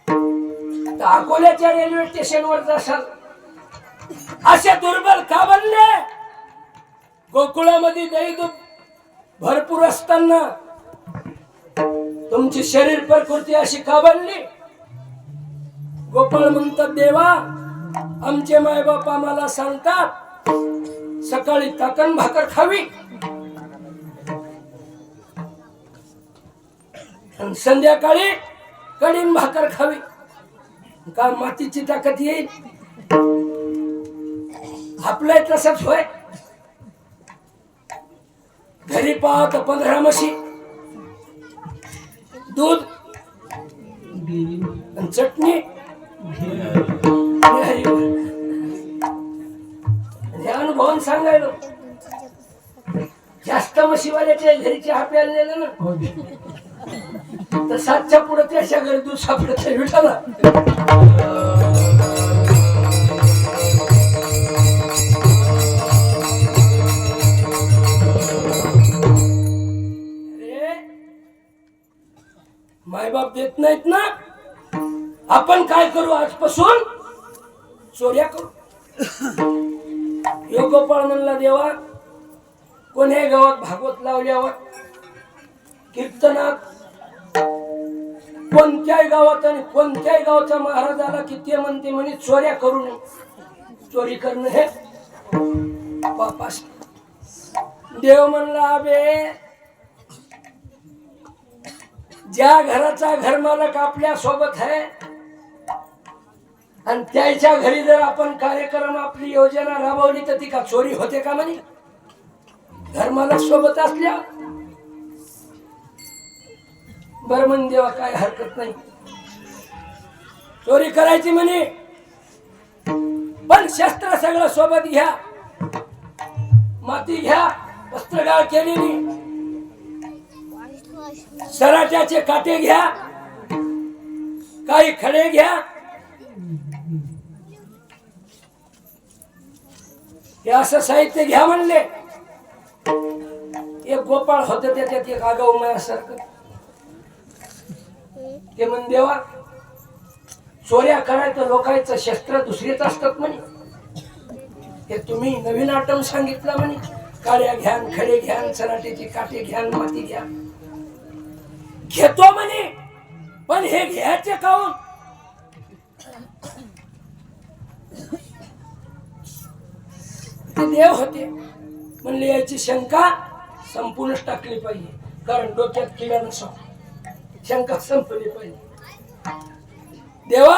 तर अकोल्याच्या रेल्वे स्टेशनवर जाशाल. असे दुर्बल का बनले? गोकुळामध्ये दही दूध भरपूर असताना तुमची शरीर प्रकृती अशी का बनली? गोपाळ म्हणतात, देवा आमचे मायबाप आम्हाला सांगतात सकाळी ताकण भाकर खावी आणि संध्याकाळी कडीन भाकर खावी. का मातीची ताकद येईल? आपलंय तसंच होय. घरी पाहत 15 म्हशी, दूध आणि चटणी. हे अनुभवून सांगायलो. जास्त म्हशीवाल्याच्या घरी चहा प्यायला नेलं ना तर 7च्या पुढे त्याच्या घरी दूध सापडत नाही. विठाला मायबाप देत नाहीत ना, आपण काय करू? आजपासून चोऱ्या करू. योग गोपाळ म्हणला, देवा कोण्या गावात भागवत लावल्यावर कीर्तनात कोणत्याही गावात आणि कोणत्याही गावचा महाराज आला की ते म्हणते म्हणे चोऱ्या करू नये. चोरी करणं हे पाप असते. देव म्हणला, अबे ज्या घराचा घरमालक आपल्या सोबत आहे आणि त्याच्या घरी जर आपण कार्यक्रम आपली योजना राबवली तर ती का चोरी होते का म्हणे? घरमालक सोबत असल्या बर म्हण देवा काय हरकत नाही, चोरी करायची म्हणे, पण शस्त्र सगळं सोबत घ्या. माती घ्या वस्त्रगाळ केलेली, सराट्याचे काटे घ्या, काही खडे घ्या. हे असं साहित्य घ्या म्हणले. एक गोपाळ होते त्याच्यात एक आगाऊ मायासारखं. ते म्हण, देवा चोऱ्या करायचं लोकांचं शस्त्र दुसरेच असतात म्हणे. हे तुम्ही नवीन आटम सांगितलं म्हणे. काड्या घ्या, खडे घ्या, सराटीचे काटे घ्या, माती घ्या. घेतो म्हणे, पण हे घ्यायचे काऊन? ते देव होते म्हणले याची शंका संपूर्णच टाकली पाहिजे, कारण डोक्यात किडा नसावा. शंका संपली पाहिजे. देवा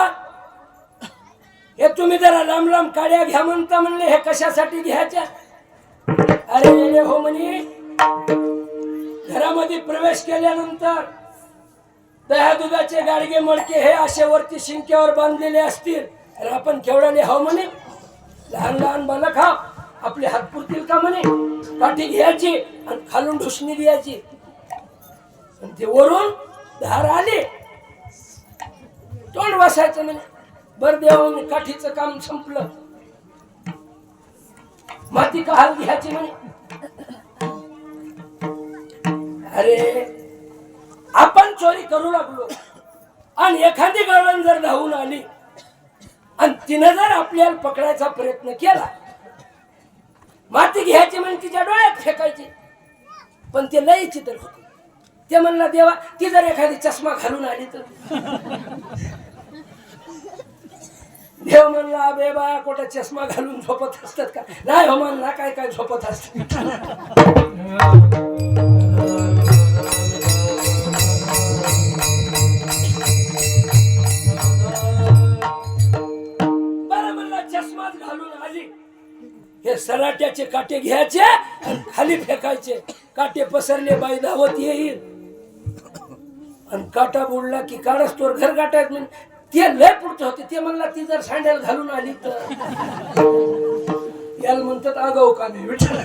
हे तुम्ही जरा लांब लांब काड्या घ्या म्हणता म्हणले, हे कशासाठी घ्यायच्या? अरे हो म्हणे, घरामध्ये प्रवेश केल्यानंतर दह्या दुधाचे गाडगे मडके हे असे वरती शिंक्यावर बांधलेले असतील, अरे आपण केवढाले हो म्हणे, लहान लहान बालक हा आपले हात पुरतील का म्हणे? काठी घ्यायची आणि खालून ढुसणी द्यायची, आणि ते वरून धार आली तोंड वासायचं म्हणे. बर देवा काठीचं काम संपलं, माती का हाल घ्यायची म्हणे. अरे आपण चोरी करू लागलो आणि एखादी गवळण जर धावून आली आणि तिनं जर आपल्याला पकडायचा प्रयत्न केला, माती घ्यायची म्हणजे तिच्या डोळ्यात फेकायची, पण ते लई चित्र होते. ते म्हणला, देवा ती जर एखादी चष्मा घालून आली तर? देव म्हणला, अबे बा कुठं चष्मा घालून झोपत असतात का? नाही हो म्हणला, काय काय झोपत असतात. बरं म्हणला, चष्माच घालून आली, हे सराट्याचे काटे घ्यायचे आणि खाली फेकायचे. काटे पसरले, बाई धावत येईल आणि काटा बुडला की काढच तोर घर गाठायत म्हणजे ते लय पुढचं होते. ते म्हणला, ती जर सँडल घालून आली तर? याला म्हणतात आगाऊ का नाही. विठ्ठल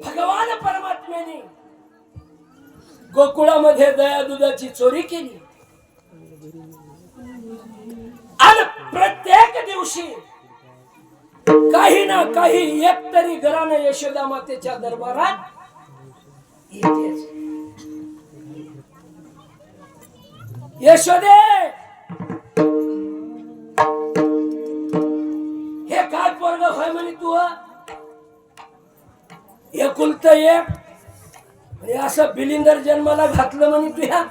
भगवान परमात्म्याने गोकुळामध्ये दया दुधाची चोरी केली आणि प्रत्येक दिवशी काही ना काही एक तरी घरानं यशोदा मातेच्या दरबारात येतेच. यशोदे हे काय पोरग होय म्हणे तू? एकुलत एक आणि असं बिलिंदर जन्माला घातलं म्हणे तुझ्या.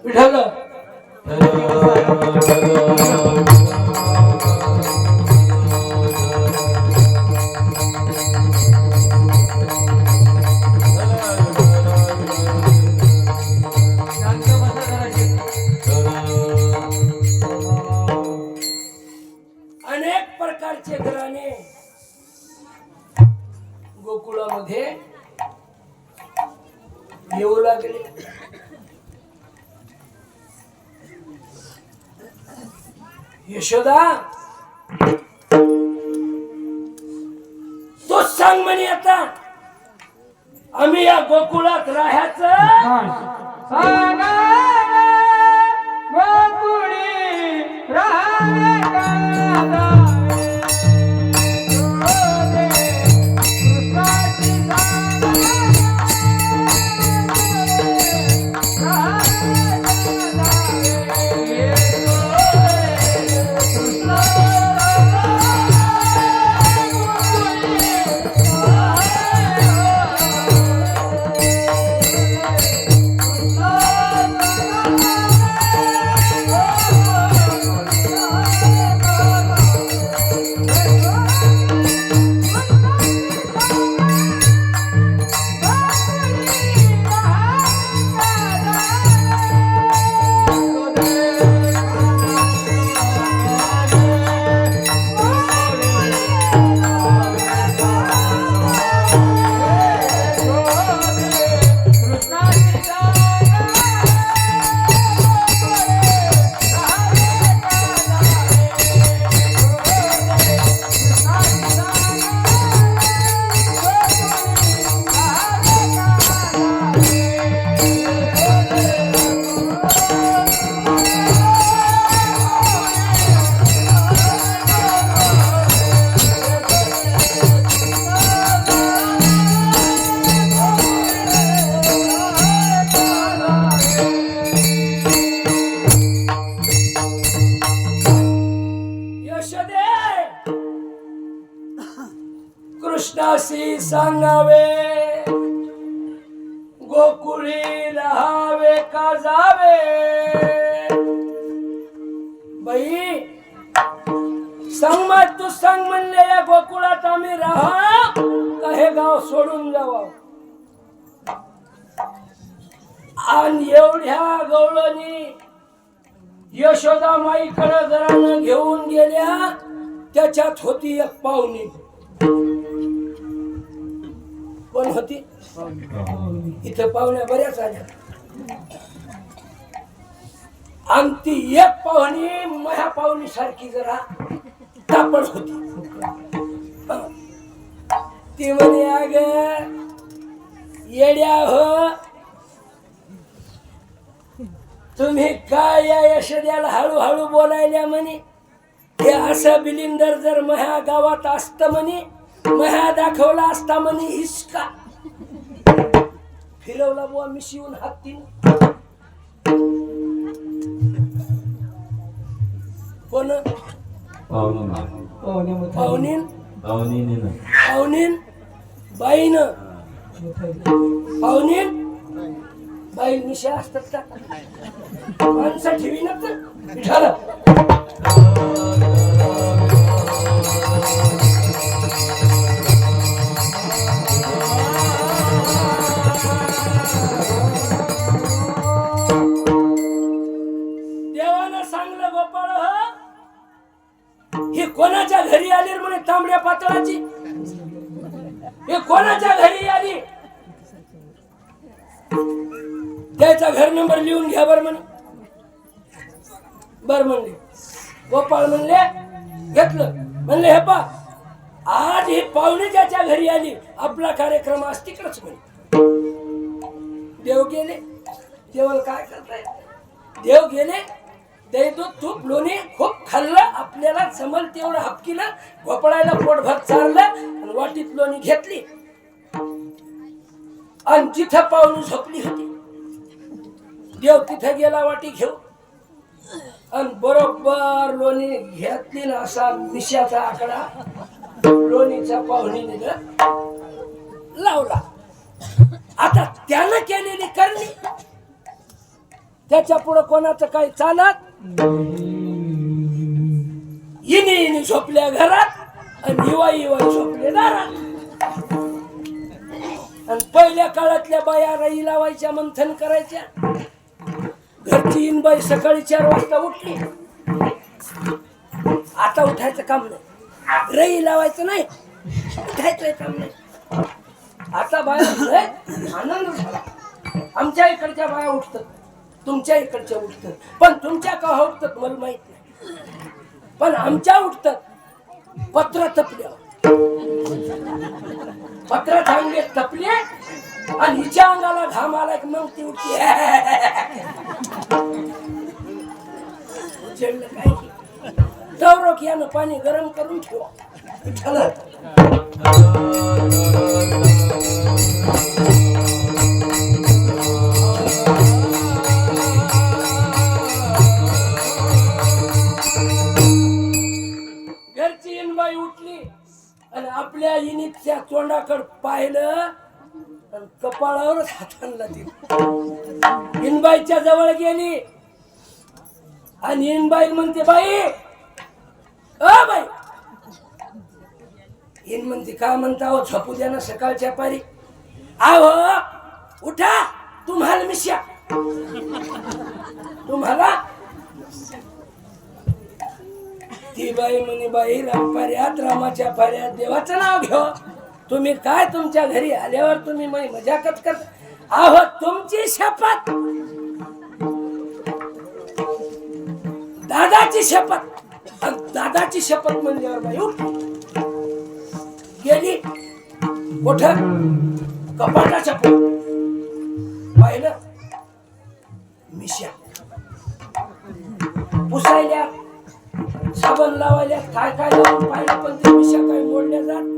विठ्ठल शांत बसा जराशी. अनेक प्रकारचे घराणे गोकुळामध्ये येऊ लागले. यशोदा तूच सांग म्हणे आता आम्ही या गोकुळात राहायचं सांगा गोकुळी राहावे का जावे? गोदे कृष्णाची सांगा राहावे का जावे? ये कृष्णाशी सांगावे गोकुळी राहावे का जावे. बाई सांग मग तू सांग म्हणले या गोकुळात आम्ही राहा का हे गाव सोडून जावं. आणि एवढ्या गवळणी यशोदा माईकडे घरानं घेऊन गेल्या. त्याच्यात होती एक पाहुणी. कोण होती? इथे पाहुण्या बऱ्याच आल्या. आणि ती एक पाहुणी महा पाहुणी सारखी जरा तापड होती. ती म्हणे अग येड्या हो तुम्ही काय या यशोद्याला हळूहळू बोलायल्या म्हणे. हे असं बिलिंदर जर महा गावात असत म्हणे महा दाखवला असता म्हणे हिसका फिरवला बुवा मिशीवून हातीन. कोण? पाहुणीन पाहुणीन बाईन पाहुणीन बाई मिशा असतात का माणसं ठेवी ना. देवानं सांगलं गोपाळ ही कोणाच्या घरी आली म्हणे तांबड्या पातळाची. हे कोणाच्या घरी आली त्याचा घर नंबर लिहून घ्या बर म्हणे. बर म्हणले गोपाळ म्हणले घेतलं. म्हणले हे पा आज ही पाहुणे ज्याच्या घरी आली आपला कार्यक्रम आज तिकडच म्हणे. देव गेले. देवाला काय करताय? देव गेले. दही दूध तूप लोणी खूप खाल्लं. आपल्याला जमल तेवढं हपकीला गोपाळाला पोटभर चारलं आणि वाटीत लोणी घेतली. आणि जिथं पाहुणी झोपली होती देव तिथे गेला वाटी घेऊ. आणि बरोबर लोणी घेतली ना असा मिशाचा आकडा लोणीचा पाहुणीने लावला. आता त्यानं केलेली करणी त्याच्या पुढे कोणाचं काही चालत. इनी झोपल्या घरात आणि इवाई झोपले दारात. आणि पहिल्या काळातल्या बाया रई लावायच्या, मंथन करायच्या. घरची इनबाई सकाळी 4 वाजता उठली. आता उठायचं काम नाही, रई लावायचं नाही, उठायचं काम नाही. आता बाया आनंद झाला. आमच्या इकडच्या बाया उठतात, तुमच्या इकडच्या उठतात. पण तुमच्या का उठतात मला माहित नाही, पण आमच्या उठतात पत्र तपल्यावर. पत्र चांगले तपले आणि हिच्या अंगाला घाम आला की मग ती उठते. उचललं काय तवरोक यानं पाणी गरम करून ठेवा. घरची इनबाई उठली आणि आपल्या इनीच्या तोंडाकडे पाहिलं आणि कपाळावरच हात आणला. ती इनबाईच्या जवळ गेली आणि इनबाई म्हणते, बाई अ बाई. इन म्हणते, का म्हणता हो, झोपू द्या ना सकाळच्या पारी. आहो उठा, तुम्हाला मिश्या, तुम्हाला. ती बाई म्हणे, बाई रामपाऱ्यात रामाच्या पाऱ्यात देवाचं नाव घेऊ. तुम्ही काय तुमच्या घरी आल्यावर तुम्ही मजाकच करता. आहो तुमची शपथ, दादाची शपथ. दादाची शपथ म्हणल्यावर बाई उठ गेली. कुठं कपाटाच्या पाहिलं मिश्या पुसायल्या, साबण लावायला, काय काय लावून पाहिलं, पण ते मिश्या काय मोडल्या जात.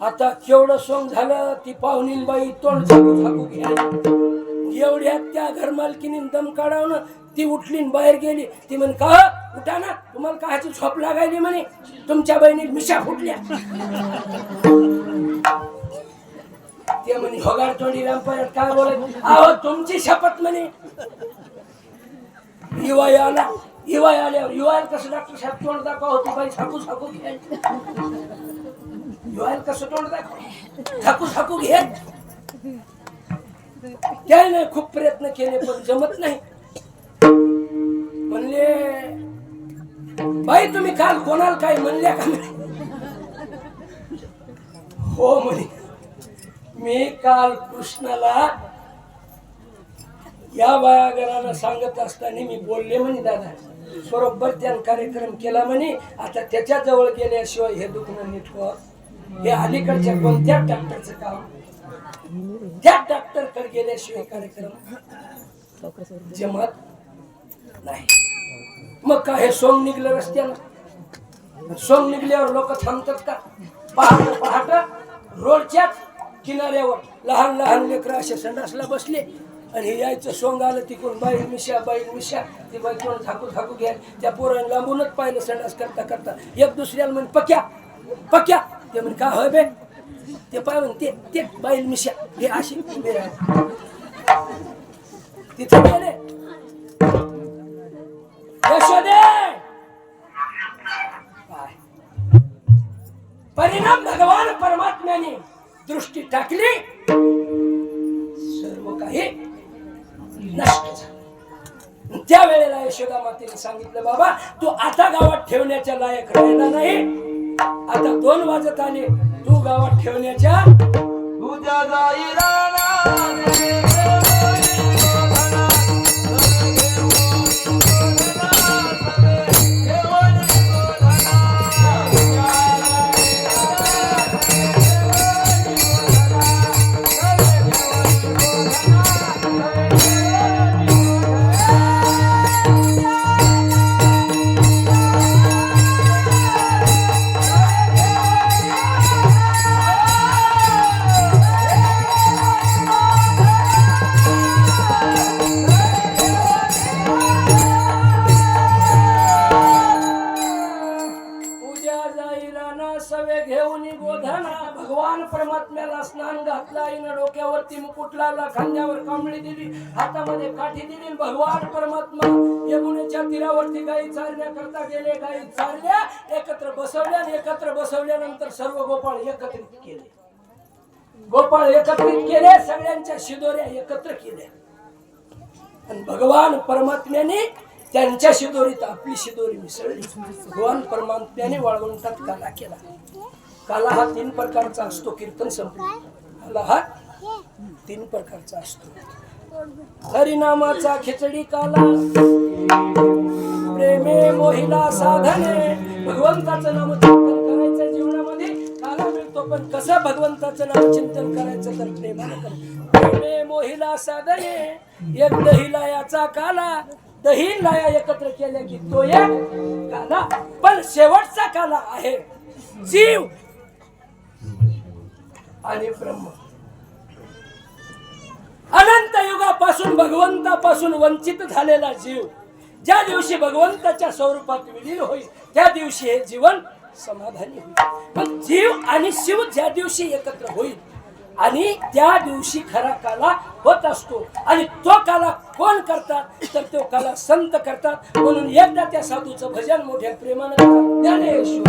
आता केवढं सोंग झालं. ती पाहुणीन बाई तोंड झाकू झाकू घ्यायला. एवढ्यात त्या घरमालकीने दम काढावं. ती उठली बाहेर गेली. ती म्हणे, का उठा ना, तुम्हाला काहाची झोप लागायली म्हणे, तुमच्या बहिणी मिशा फुटल्या. ते म्हणे, होगार तोंडी रामपाऱ्यात काय बोलत. आहो तुमची शपथ म्हणे. युवा आला, युवा आल्यावर युवाला कसं डॉक्टर साहेब तोंड दाखवा होती बाई, झाकू झाकू घ्यायची. युवाला कसं तोंड दाखव, झाकू झाकू घे. काय नाही, खूप प्रयत्न केले पण जमत नाही. म्हणले, बाई तुम्ही काल कोणाला काय म्हणल्या का. हो म्हणे, मी काल कृष्णाला या बायागरानं सांगत असताना मी बोलले म्हणे, दादा बरोबर त्यानं कार्यक्रम केला म्हणे. आता त्याच्या जवळ गेल्याशिवाय हे दुखणं नीट हो. हे अलीकडच्या कोणत्या डॉक्टरचं काम, त्या डॉक्टरकडे गेल्याशिवाय कार्यक्रम जमत नाही. मग का हे सोंग निघलं रस्त्यानं. सोंग निघल्यावर लोक थांबतात का. पहाट पहाट रोडच्याच किनाऱ्यावर लहान लहान लेकरं असे संडासला बसले आणि यायचं सोंग आलं तिकडून, बाई मिशा बाई मिशा. ती बाई तोंड झाकू झाकू घ्या. त्या पोरांनी लांबूनच पाहिलं संडास करता करता. एक दुसऱ्याला म्हणे, पक्या पक्या. ते म्हणे, का होय बे. ते पाहिलं ते बाई मिशा हे अशी तिथे गेले. यशोदे परिणाम भगवान परमात्म्याने दृष्टी टाकली, सर्व काही नष्ट झालं. त्या वेळेला यशोदा मातेने सांगितलं, बाबा तू आता गावात ठेवण्याच्या लायक राहिला नाही. आता 2 वाजत आले, तू गावात ठेवण्याच्या तुझ्या जाईला घातला, आईनं डोक्यावरती मुकुट लावला, खांद्यावर कांबळी दिली, हातामध्ये काठी दिली. भगवान परमात्मा यमुनेच्या तीरावरती गायी चारण्याकरता गेले. गायी चारल्या, एकत्र बसवल्या आणि एकत्र बसवल्यानंतर सर्व गोपाळ एकत्रित केले. गोपाळ एकत्रित केले, सगळ्यांच्या शिदोऱ्या एकत्र केल्या आणि भगवान परमात्म्याने त्यांच्या शिदोरीत आपली शिदोरी मिसळली. भगवान परमात्म्याने वाळवंटात काला केला. काला हा 3 प्रकारचा असतो. कीर्तन संपलं. काला हा 3 प्रकारचा असतो. हरिनामाचा खिचडी काला, प्रेमे मोहिला साधने. भगवंताचं नाम चिंतन करायचं जीवनामध्ये काला मिळतो, पण कसं भगवंताचं नाम चिंतन करायचं तर प्रेमानं. प्रेमे मोहिला साधने, एक दहीला याचा काला. दही लाया एकत्र केल्या की तो एक काला. पण शेवटचा काला आहे जीव आणि ब्रह्म. अनंत युगापासून भगवंतापासून वंचित झालेला जीव ज्या दिवशी भगवंताच्या स्वरूपात विलीन होईल त्या दिवशी हे जीवन समाधानी होईल. मग जीव आणि शिव ज्या दिवशी एकत्र होईल आणि त्या दिवशी खरा काला होत असतो. आणि तो काला कोण करतात तर तो काला संत करतात. म्हणून एकदा त्या साधूचं भजन मोठ्या प्रेमानं करा. ज्ञानेश्वर